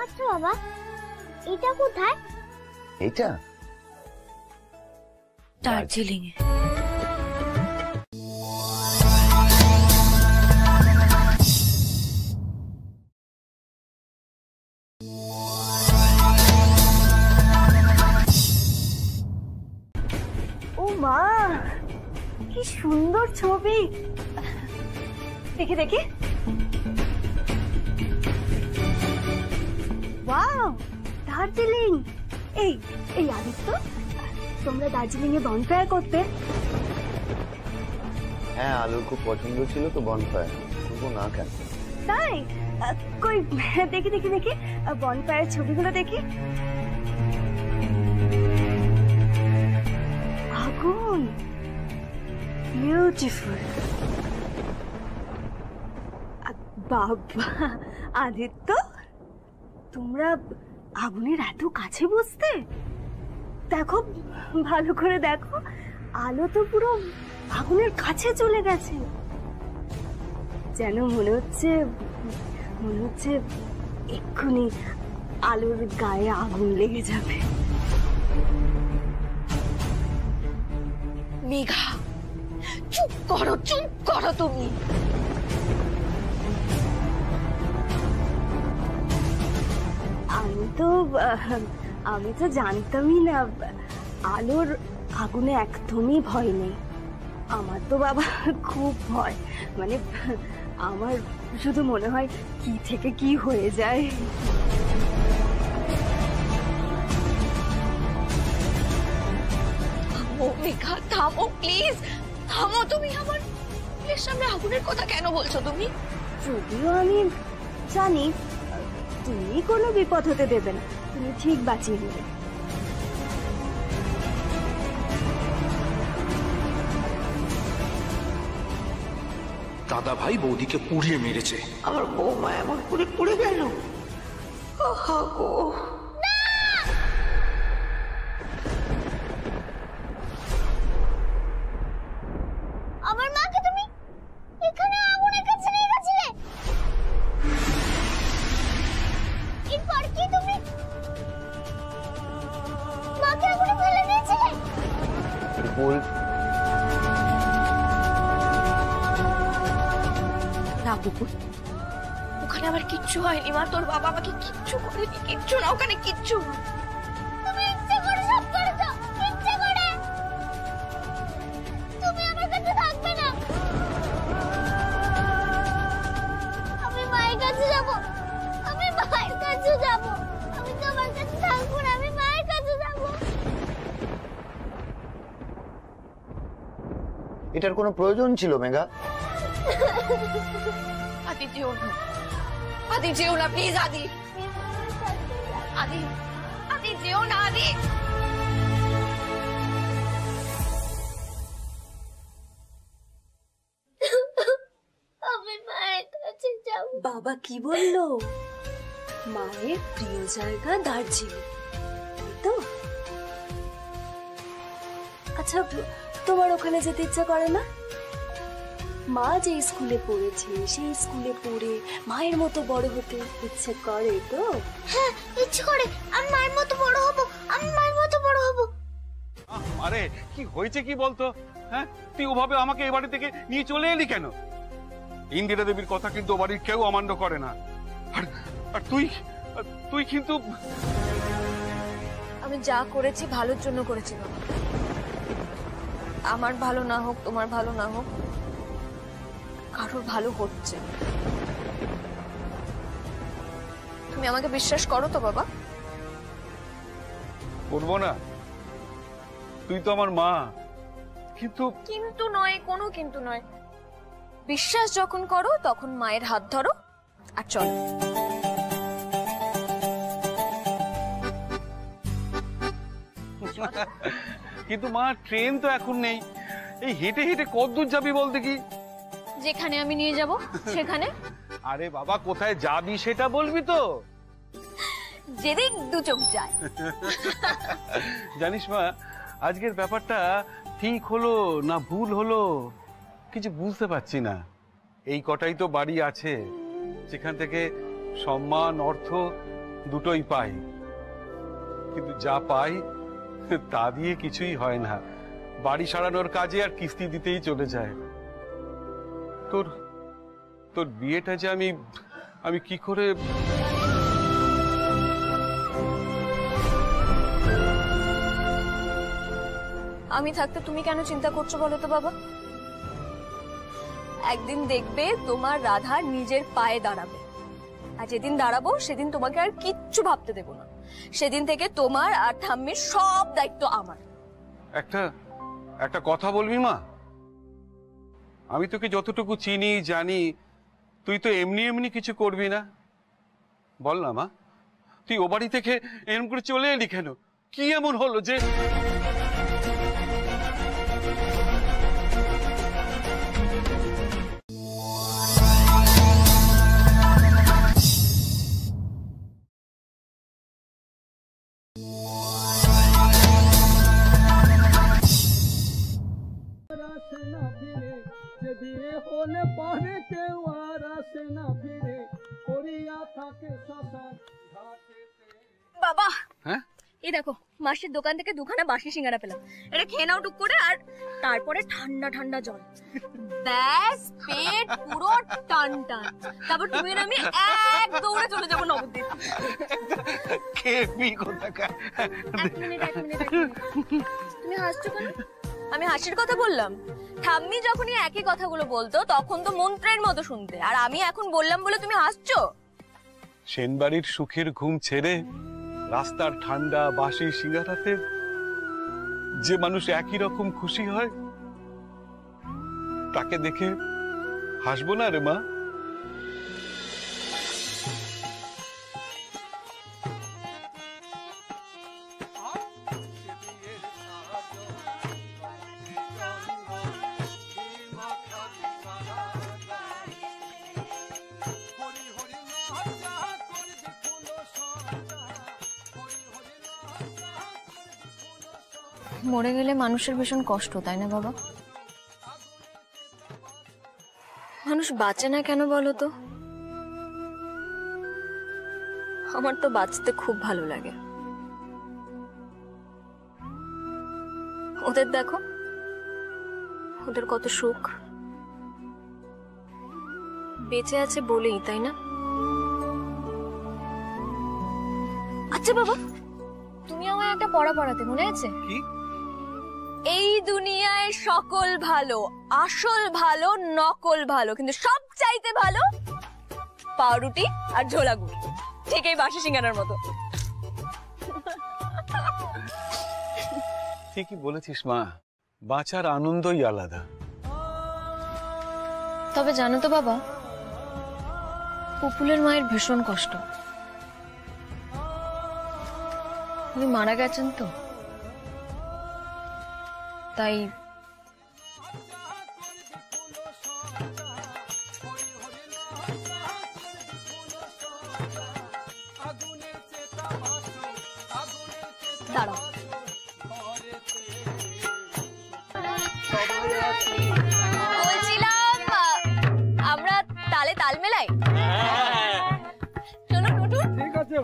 আচ্ছা বাবা, এটা কোথায়? এইটা দার্জিলিং এ। ও মা, কি সুন্দর ছবি। দেখি দেখি। ওয়াও, দার্জিলিং। এই এই আদিত্য, তোমরা দার্জিলিং এ বনফায়ার করতে? হ্যাঁ, আলুর খুব পছন্দ ছিল তো বনফায়ার করবো না কেন? তাই? কই দেখি দেখি দেখি বনফায়ার ছবিগুলো দেখি। আগুন, বিউটিফুল। বাবা আদিত্য, তোমরা আগুনের এত কাছে বসতে? দেখো, ভালো করে দেখো, আলো তো পুরো আগুনের কাছে চলে গেছে। যেন মনে হচ্ছে এক্ষুনি আলোর গায়ে আগুন লেগে যাবে। মেঘা, চুপ করো তুমি। আমি তো জানতামই না আলোর আগুনে একদমই ভয় নেই। আমার তো বাবা খুব ভয়, মানে আমার শুধু মনে হয় কি থেকে কি হয়ে যায়। থামো মেঘা, থামো প্লিজ, থামো। তুমি আমার সামনে আগুনের কথা কেন বলছো তুমি? যদিও আমি জানি তুমি কোনো বিপদ হতে দেবে না, তুমি ঠিক বাঁচিয়ে নেবে। দাদা ভাই বৌদিকে পুড়িয়ে মেরেছে। আমার বৌমা এমন করে পুড়ে গেল। গো, আমার মাকে তুমি এখানে আগুনের কাছে নিয়ে গেছিলে? এরপর কি তুমি মাকে আগুনে ফেলে দিয়েছিলে? বল না পুপুল, ওখানে আমার কিচ্ছু হয়নি মা। তোর বাবা আমাকে কিচ্ছু করেনি, কিচ্ছু না, ওখানে কিচ্ছু না। তুমি ইচ্ছে করে সব করেছো, ইচ্ছে করে। তুমি আমার কাছে থাকবে না। আমি মায়ের কাছে যাব, আমি মায়ের কাছে যাব। আমি তোমার কাছে থাকবো না, আমি মায়ের কাছে যাব। এটার কোনো প্রয়োজন ছিল মেঘা? আদি যেও না, আদি যেও না প্লিজ। আদি আদি আদি যেও না। আদি আমি মায়ের কাছে যাব। বাবা কি বললো? মায়ের প্রিয় জায়গা দার্জিলিং, তাই তো? আচ্ছা, তোমার ওখানে যেতে ইচ্ছা করে না? মা যে স্কুলে পড়েছে সেই স্কুলে পড়ে মায়ের মতো বড় হতে ইচ্ছে করে তো? হ্যাঁ, ইচ্ছে করে। আমি মায়ের মতো বড় হব, আমি মায়ের মতো বড় হব। আরে কি হয়েছে কি বলতো? হ্যাঁ, তুই ওভাবে আমাকে এই বাড়ি থেকে নিয়ে চলে এলি কেন? ইন্দিরা দেবীর কথা কিন্তু ও বাড়ির কেউ অমান্য করে না। আর তুই কিন্তু। আমি যা করেছি ভালোর জন্য করেছি বাবা। আমার ভালো না হোক, তোমার ভালো না হোক, কারোর ভালো হচ্ছে। তুমি আমাকে বিশ্বাস করো তো বাবা? করবো না? তুই তো আমার মা। কিন্তু কিন্তু নয়, কোনো কিন্তু নয়। বিশ্বাস যখন করো তখন মায়ের হাত ধরো আর চলো। কিন্তু মা ট্রেন তো এখন নেই, এই হেঁটে হেঁটে কতদূর যাবি বল দেখি? যেখানে আমি নিয়ে যাব সেখানে। আরে বাবা কোথায় যাবি সেটা বলবি তো। যেদিক দু চোখ যায়। জানিস মা, আজকের ব্যাপারটা ঠিক হলো না ভুল হলো কিছু বুঝতে পারছি না। এই কটাই তো বাড়ি আছে যেখান থেকে সম্মান অর্থ দুটোই পাই, কিন্তু যা পাই তা দিয়ে কিছুই হয় না। বাড়ি সারানোর কাজে আর কিস্তি দিতেই চলে যায়। তোর তোর বিয়েটা যে আমি কি করে আমি থাকতে তুমি কেন চিন্তা করছো বলো তো বাবা? একদিন দেখবে তোমার রাধা নিজের পায়ে দাঁড়াবে, আর যেদিন দাঁড়াবো সেদিন তোমাকে আর কিচ্ছু ভাবতে দেবো না। সেদিন থেকে তোমার আর ঠাম্মির সব দায়িত্ব আমার। একটা কথা বলবি মা? আমি তোকে যতটুকু চিনি জানি তুই তো এমনি এমনি কিছু করবি না। বল না মা, তুই ও বাড়ি থেকে এরম করে চলে এলি কেন? কি এমন হলো যে বাবা হ্যাঁ এই দেখো মাসির দোকান থেকে দুখানা বাসি সিঙ্গারা পেলাম, এটা খেয়ে নাও টুক করে, আর তারপরে ঠান্ডা ঠান্ডা জল, ব্যাস পেট পুরো টান টান। তারপর তুমি আর আমি এক দৌড়ে চলে যাবো নবদ্বীপ। এক মিনিট। তুমি হাসছো কেন? আমি হাসির কথা বললাম? ঠাম্মি যখনই একই কথাগুলো বলতো তখন তো মন্ত্রের মতো শুনতে, আর আমি এখন বললাম বলে তুমি হাসছো? সেনবাড়ির সুখের ঘুম ছেড়ে রাস্তার ঠান্ডা বাসি সিঙ্গারাতে যে মানুষ একই রকম খুশি হয় তাকে দেখে হাসবো না রে মা? মরে গেলে মানুষের ভীষণ কষ্ট, তাই না বাবা? মানুষ বাঁচে না কেন বলো তো? আমার তো বাঁচতে খুব ভালো লাগে। ওদের দেখো, ওদের কত সুখ, বেঁচে আছে বলেই, তাই না? আচ্ছা বাবা, তুমি আমায় একটা পড়া পড়াতে, মনে আছে? কি? এই দুনিয়ায় সকল ভালো, আসল ভালো, নকল ভালো, কিন্তু সব চাইতে ভালো পাউরুটি আর ঝোলা গুড়। ঠিক এই বাসি সিঙ্গারার মতো। ঠিকই বলেছিস মা, বাঁচার আনন্দই আলাদা। তবে জানো তো বাবা, পুপুলের মায়ের ভীষণ কষ্ট। উনি মারা গেছেন তো, তাই দাঁড়াও, বলছিলাম আমরা তালে তাল মেলাই। শোনো টুটু, ঠিক আছে।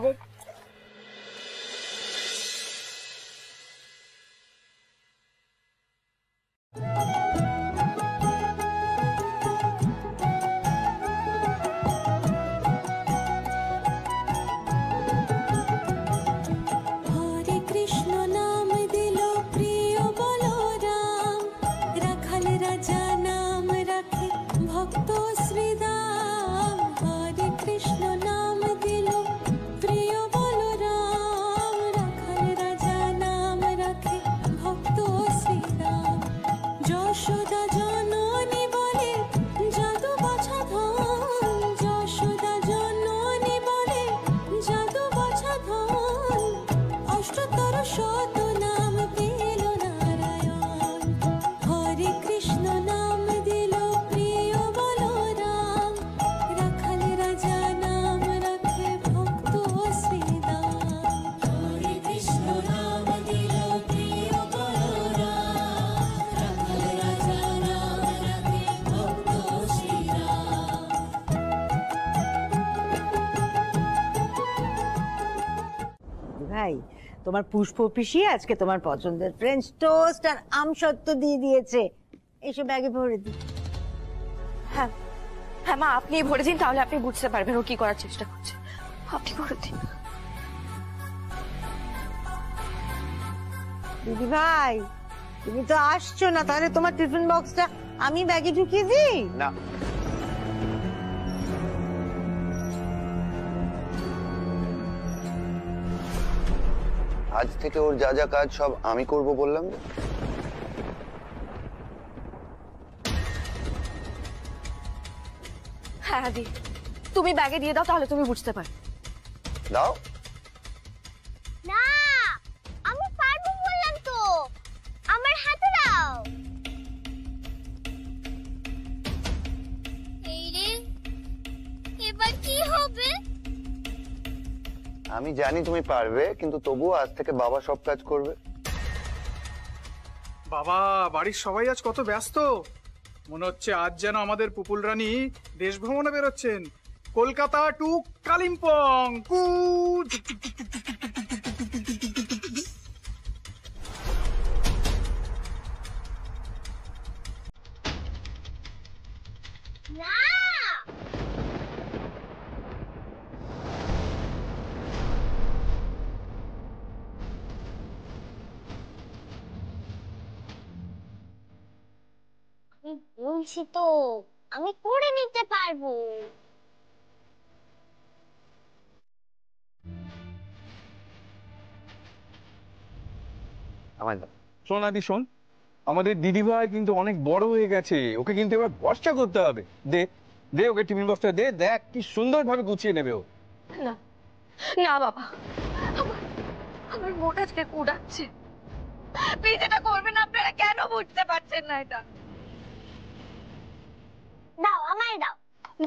ভক্ত শ্রীদাম, হরে কৃষ্ণ নাম দিল প্রিয় ভাই, তোমার পুষ্প পিসি আজকে তোমার পছন্দের ফ্রেঞ্চ টোস্ট আর আমসত্ত্ব দিয়ে দিয়েছে, এসব ব্যাগে ভরে দি। হ্যাঁ হ্যাঁ মা, আপনি ভরে দিন, তাহলে আপনি বুঝতে পারবেন ও কি করার চেষ্টা করছে। আপনি ভরে দিন। দিদি ভাই, তুমি তো আসছো না, তাহলে তোমার টিফিন বক্সটা আমি ব্যাগে ঢুকিয়ে দিই? না, আজ থেকে ওর যা যা কাজ সব আমি করব বললাম না? হ্যাঁ দি, তুমি ব্যাগে দিয়ে দাও, তাহলে তুমি বুঝতে পারবে। দাও। না, আমি পারবো বললাম তো, আমার হাতে দাও। এই রে, এবার কি হবে? আমি জানি তুমি পারবে, কিন্তু তবুও আজ থেকে বাবা সব কাজ করবে। বাবা, বাড়ির সবাই আজ কত ব্যস্ত। মনে হচ্ছে আজ যেন আমাদের পুপুল রানী দেশ ভ্রমণে বেরোচ্ছেন, কলকাতা টু কালিম্পং। না, আমি বলছি তো, আমি করে নিতে পারবো। শোন আদি, শোন, আমাদের দিদিভাই কিন্তু অনেক বড় হয়ে গেছে, ওকে কিন্তু এবার ভরসা করতে হবে। দে দে ওকে টিফিন বক্সটা দে, দেখ কি সুন্দর ভাবে গুছিয়ে নেবে ও। না না বাবা, আমার মন আজকে কুড়াচ্ছে। প্লিজ এটা করবেন না, আপনারা কেন বুঝতে পারছেন না এটা? দাও, আমায় দাও।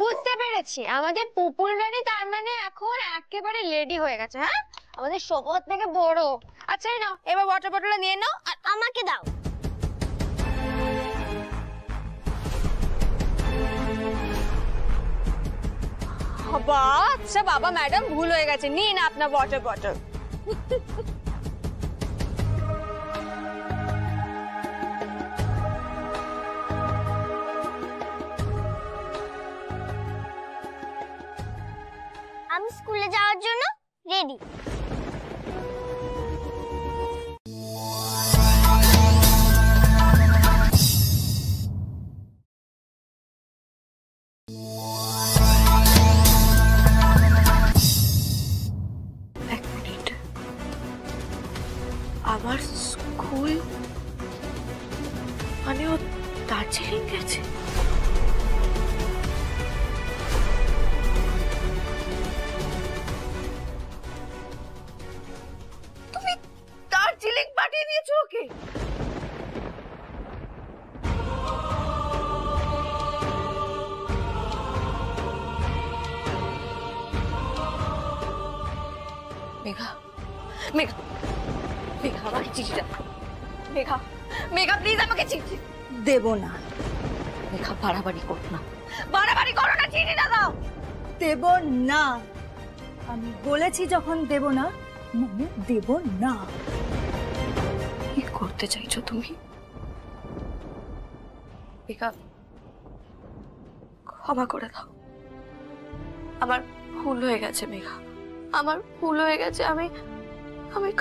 বুঝতে পেরেছি, আমাদের পুপুল রানী তার মানে এখন একেবারে রেডি হয়ে গেছে। হ্যাঁ, আমাদের শপথ থেকে বড়। আচ্ছা নাও, এবার ওয়াটার বটলটা নিয়ে নাও আর আমাকে দাও। বাবা, আচ্ছা বাবা, ম্যাডাম ভুল হয়ে গেছে, নিন আপনার ওয়াটার বটল। আমি স্কুলে যাওয়ার জন্য রেডি। এক মিনিট, আমার স্কুল মানে ও দার্জিলিং গেছে? তুমি দার্জিলিং পাঠিয়ে দিয়েছো ওকে? মেঘা, মেঘা, মেঘা আমাকে চিঠিটা, মেঘা, মেঘা প্লিজ আমাকে চিঠি দেব না। মেঘা বাড়াবাড়ি করো না, বাড়াবাড়ি করো না, চিঠিটা দাও। দেব না, আমি বলেছি যখন দেব না মানে দেব না। কি করতে চাইছো তুমি? মেঘা ক্ষমা করে দাও, আমার ভুল হয়ে গেছে মেঘা, আমার ভুল হয়ে গেছে। আমি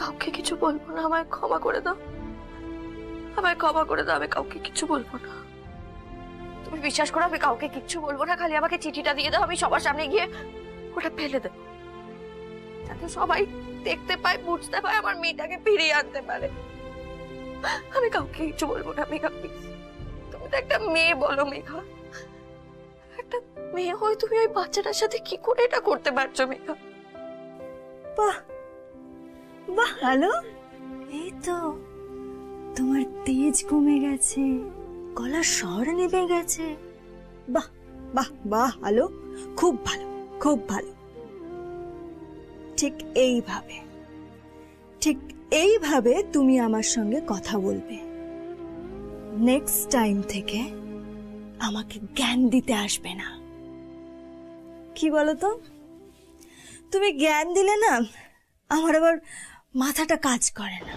কাউকে কিছু বলবো না, আমায় ক্ষমা করে দাও, আমায় ক্ষমা করে দাও, আমি কাউকে কিছু বলবো না। তুমি বিশ্বাস করো, আমি কাউকে কিচ্ছু বলবো না, খালি আমাকে চিঠিটা দিয়ে দাও, আমি সবার সামনে গিয়ে ওটা ফেলে দেবো, যাতে সবাই দেখতে পায়, বুঝতে পায়, আমার মেয়েটাকে ফিরিয়ে আনতে পারে। আমি কাউকে কিছু বলবো না মেঘা, প্লিজ। তুমি তো একটা মেয়ে, বলো মেঘা, একটা মেয়ে হয়ে তুমি ওই বাচ্চাটার সাথে কি করে এটা করতে পারছো মেঘা? বাহ বাহ, হ্যালো, এই তো তোমার তেজ কমে গেছে, গলার স্বর নেমে গেছে। বাহ বাহ বাহ, হ্যালো, খুব ভালো, খুব ভালো। ঠিক এইভাবে তুমি আমার সঙ্গে কথা বলবে। নেক্সট টাইম থেকে আমাকে জ্ঞান দিতে আসবে না। কি বলো তো, তুমি জ্ঞান দিলে না আমার আবার মাথাটা কাজ করে না।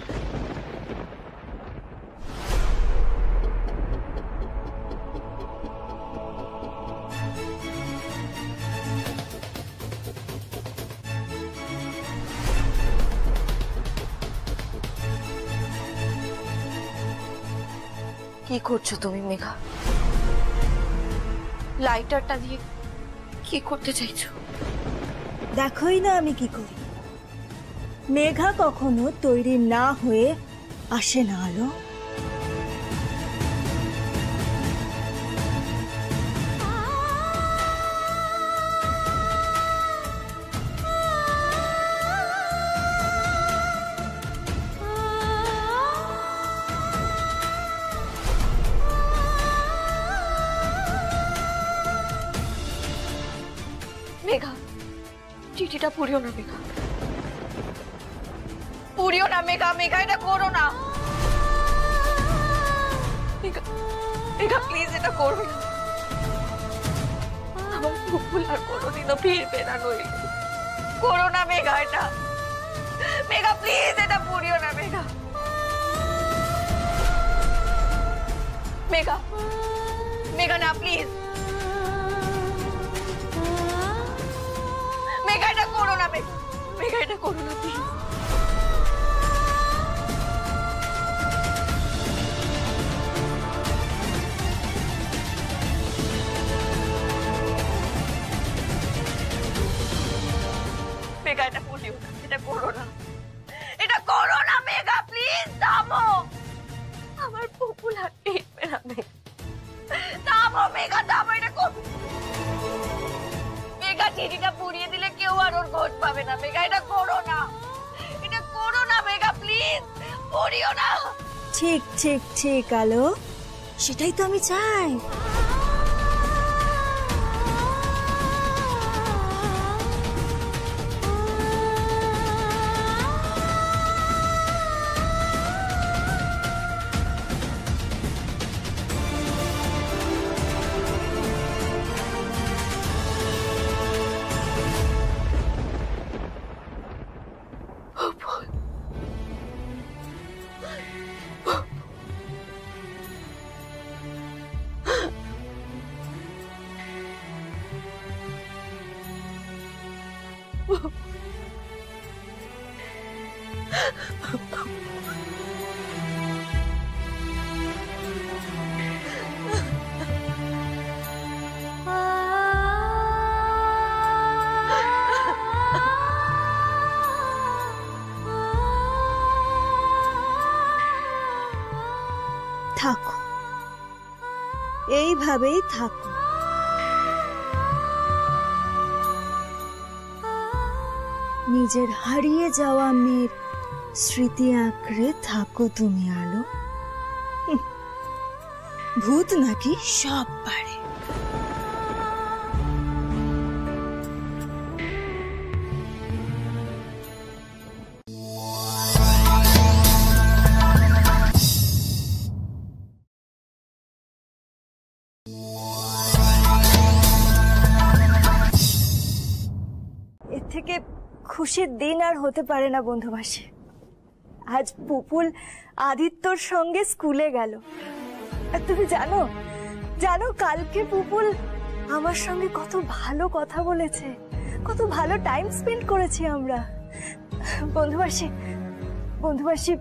কি করছো তুমি মেঘা? লাইটারটা দিয়ে কি করতে চাইছো? দেখোই না আমি কি করি। মেঘা কখনো তৈরি না হয়ে আসে না আলো। মেঘা, চিঠিটা পড়িও না মেঘা, পড়িও না মেঘা। মেঘা, এটা করো না মেঘা। মেঘা প্লিজ, এটা করবে না। আমার পুপুল আর কোনোদিনও ফিরবে না। নইলে করো না মেঘা এটা। মেঘা প্লিজ, এটা পড়িও না মেঘা। মেঘা, মেঘা না প্লিজ। মেঘা, এটা করো না মেঘা। মেঘা, এটা করো না প্লিজ। মেঘা, এটা বলিও না, এটা করো না, এটা করো না মেঘা প্লিজ। থামো, আমার পুপুল আর ফিরবে না মেঘা। থামো মেঘা, থামো, এটা করো। মেঘা, চিঠিটা পুড়িয়ে দিলে কেউ আর ওর খোঁজ পাবে না মেঘা। এটা করো না, এটা করো না মেঘা প্লিজ, পড়িও না। ঠিক ঠিক ঠিক আলো, সেটাই তো আমি চাই। থাকো, এইভাবেই থাকো। নিজের হারিয়ে যাওয়া মেয়ের স্মৃতি আঁকড়ে থাকো তুমি আলো। ভূত নাকি সব পারে। এর থেকে খুশির দিন আর হতে পারে না বন্ধুবাসী। আজ পুপুল আদিত্যর সঙ্গে স্কুলে গেল। আর তুমি জানো জানো কালকে পুপুল আমার সঙ্গে কত ভালো কথা বলেছে, কত ভালো টাইম স্পেন্ড করেছি আমরা। বন্ধুবাসী বন্ধুবাসী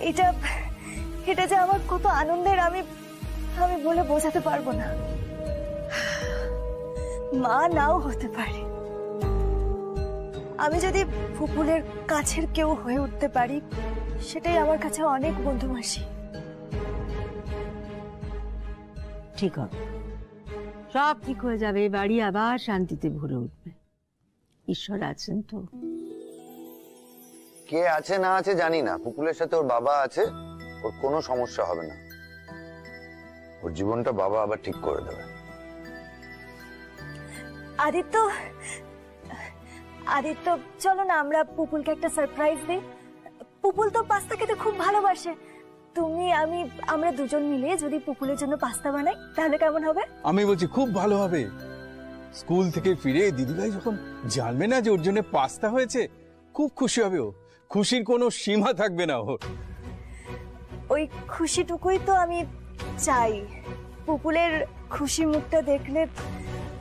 এটা এটা যে আমার কত আনন্দের, আমি আমি বলে বোঝাতে পারবো না। মা নাও হতে পারে, আমি যদি পুপুলের কাছের কেউ হয়ে উঠতে পারি সেটাই আমার কাছে অনেক বন্ধুবাসী। ঠিক হবে, সব ঠিক হয়ে যাবে, বাড়ি আবার শান্তিতে ভরে উঠবে। ঈশ্বর আছেন তো। কে আছে না আছে জানি না, পুপুলের সাথে ওর বাবা আছে, ওর কোনো সমস্যা হবে না। ওর জীবনটা বাবা আবার ঠিক করে দেবে। আদিত্য আদিত্য চলো না আমরা পুপুলকে একটা সারপ্রাইজ দিই। পুপুল তো পাস্তা খেতে খুব ভালোবাসে। তুমি আমি আমরা দুজন মিলে যদি পুপুলের জন্য পাস্তা বানাই তাহলে কেমন হবে? আমি বলছি খুব ভালো হবে। স্কুল থেকে ফিরে দিদিভাই যখন জানবে না যে ওর জন্য পাস্তা হয়েছে, খুব খুশি হবে ও, খুশির কোনো সীমা থাকবে না ওর। ওই খুশিটুকুই তো আমি চাই। পুপুলের খুশি মুখটা দেখলে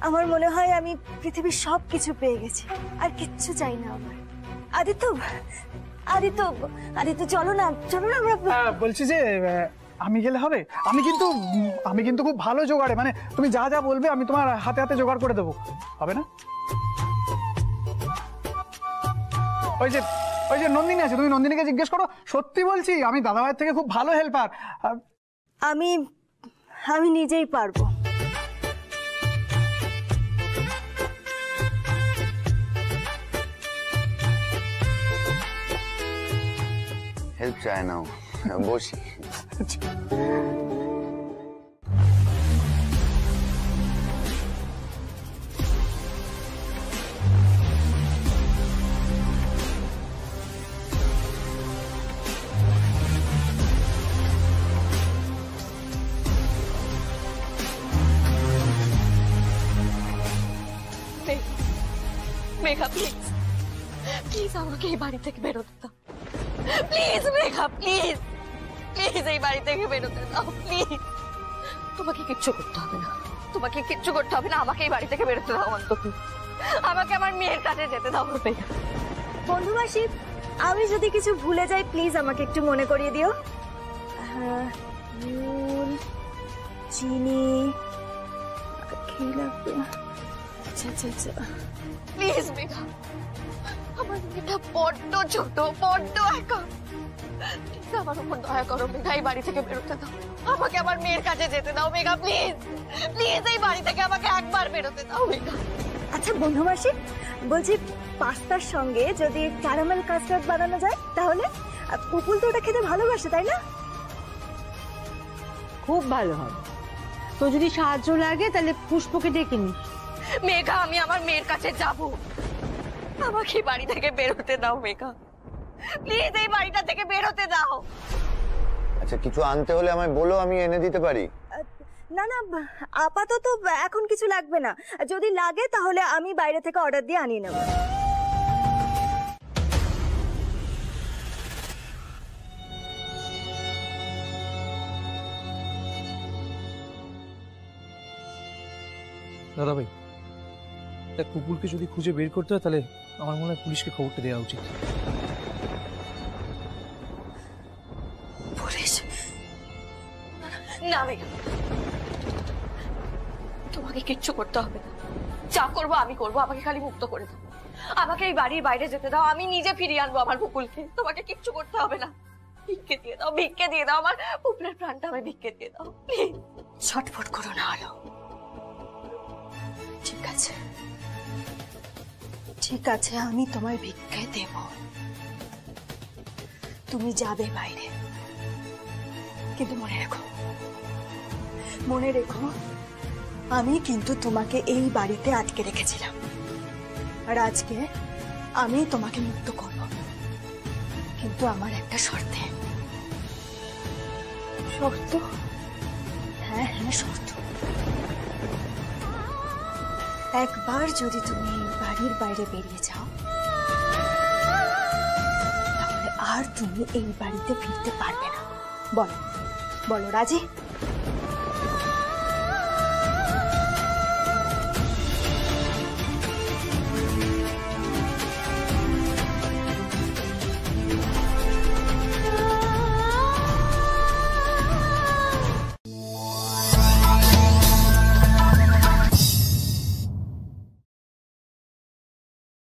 আমার মনে হয় আমি পৃথিবীর সব কিছু পেয়ে গেছি, আর কিচ্ছু চাই না আমার। আদিত্য, আদিত্য, আদিত্য, চলো না, চলো না আমরা। বলছি যে আমি গেলে হবে? আমি কিন্তু খুব ভালো জোগাড়ে, মানে তুমি যা যা বলবে আমি তোমার হাতে হাতে জোগাড় করে দেবো, হবে না? ওই যে নন্দিনী আছে, তুমি নন্দিনীকে জিজ্ঞেস করো। সত্যি বলছি, আমি দাদাভাইয়ের থেকে খুব ভালো হেল্পার। আমি নিজেই পারবো। হেল্প চায় না, বসি। মেঘা প্লিজ, প্লিজ আমাকে এই বাড়ি থেকে বেরোতে দাও। প্লিজ মেঘা, প্লিজ প্লিজ এই বাড়ি থেকে বেরোতে দাও প্লিজ। তোমাকে কিচ্ছু করতে হবে না, তোমাকে কিচ্ছু করতে হবে না, আমাকে এই বাড়ি থেকে বেরোতে দাও অন্তত। আমাকে আমার মেয়ের কাছে যেতে দাও মেঘা। বন্ধু মাসি, আমি যদি কিছু ভুলে যাই প্লিজ আমাকে একটু মনে করিয়ে দিও। নুন, চিনি, কি লাগবে? আচ্ছা আচ্ছা আচ্ছা, প্লিজ মেঘা, আমার মেয়েটা বড্ড ছোট, বড্ড একা। প্লিজ আমার উপর দয়া করো মেঘা, এই বাড়ি থেকে বেরোতে দাও, আমাকে আমার মেয়ের কাছে যেতে দাও মেঘা। প্লিজ প্লিজ এই বাড়ি থেকে আমাকে একবার বেরোতে দাও মেঘা। আচ্ছা বন্ধু মাসি, বলছি পাস্তার সঙ্গে যদি ক্যারামেল কাস্টার্ড বানানো যায় তাহলে? পুপুল তো ওটা খেতে ভালোবাসে, তাই না? খুব ভালো হবে। তো যদি সাহায্য লাগে তাহলে পুষ্পকে ডেকে নিস। মেঘা, আমি আমার মেয়ের কাছে যাব, আমাকে বাড়ি থেকে বেরোতে দাও মেঘা। প্লিজ এই বাড়িটা থেকে বেরোতে দাও। আচ্ছা, কিছু আনতে হলে আমায় বলো, আমি এনে দিতে পারি। না না, আপাতত এখন কিছু লাগবে না, যদি লাগে তাহলে আমি বাইরে থেকে অর্ডার দিয়ে আনিয়ে নেব। দাদা ভাই, তা কুকুরকে যদি খুঁজে বের করতে হয় তাহলে আমার মনে হয় পুলিশকে খবরটা দেওয়া উচিত। পুলিশ? না মেঘা, তোমাকে কিচ্ছু করতে হবে না, যা করবো আমি করবো, আমাকে খালি মুক্ত করে দাও, আমাকে এই বাড়ির বাইরে যেতে দাও, আমি নিজে ফিরিয়ে আনবো আমার পুকুলকে, তোমাকে কিচ্ছু করতে হবে না। ভিক্ষে দিয়ে দাও, ভিক্ষে দিয়ে দাও, আমার পুকুলের প্রাণটা আমি ভিক্ষে দিয়ে দাও প্লিজ। ছটফট করো না হলো। ঠিক আছে ঠিক আছে, আমি তোমায় ভিক্ষে দেব, তুমি যাবে বাইরে, কিন্তু মনে রেখো আমি কিন্তু তোমাকে এই বাড়িতে আটকে রেখেছিলাম, আর আজকে আমি তোমাকে মুক্ত করব, কিন্তু আমার একটা শর্তে। শর্ত? হ্যাঁ হ্যাঁ শর্ত। একবার যদি তুমি এই বাড়ির বাইরে বেরিয়ে যাও তাহলে আর তুমি এই বাড়িতে ফিরতে পারবে না। বলো বলো, রাজি?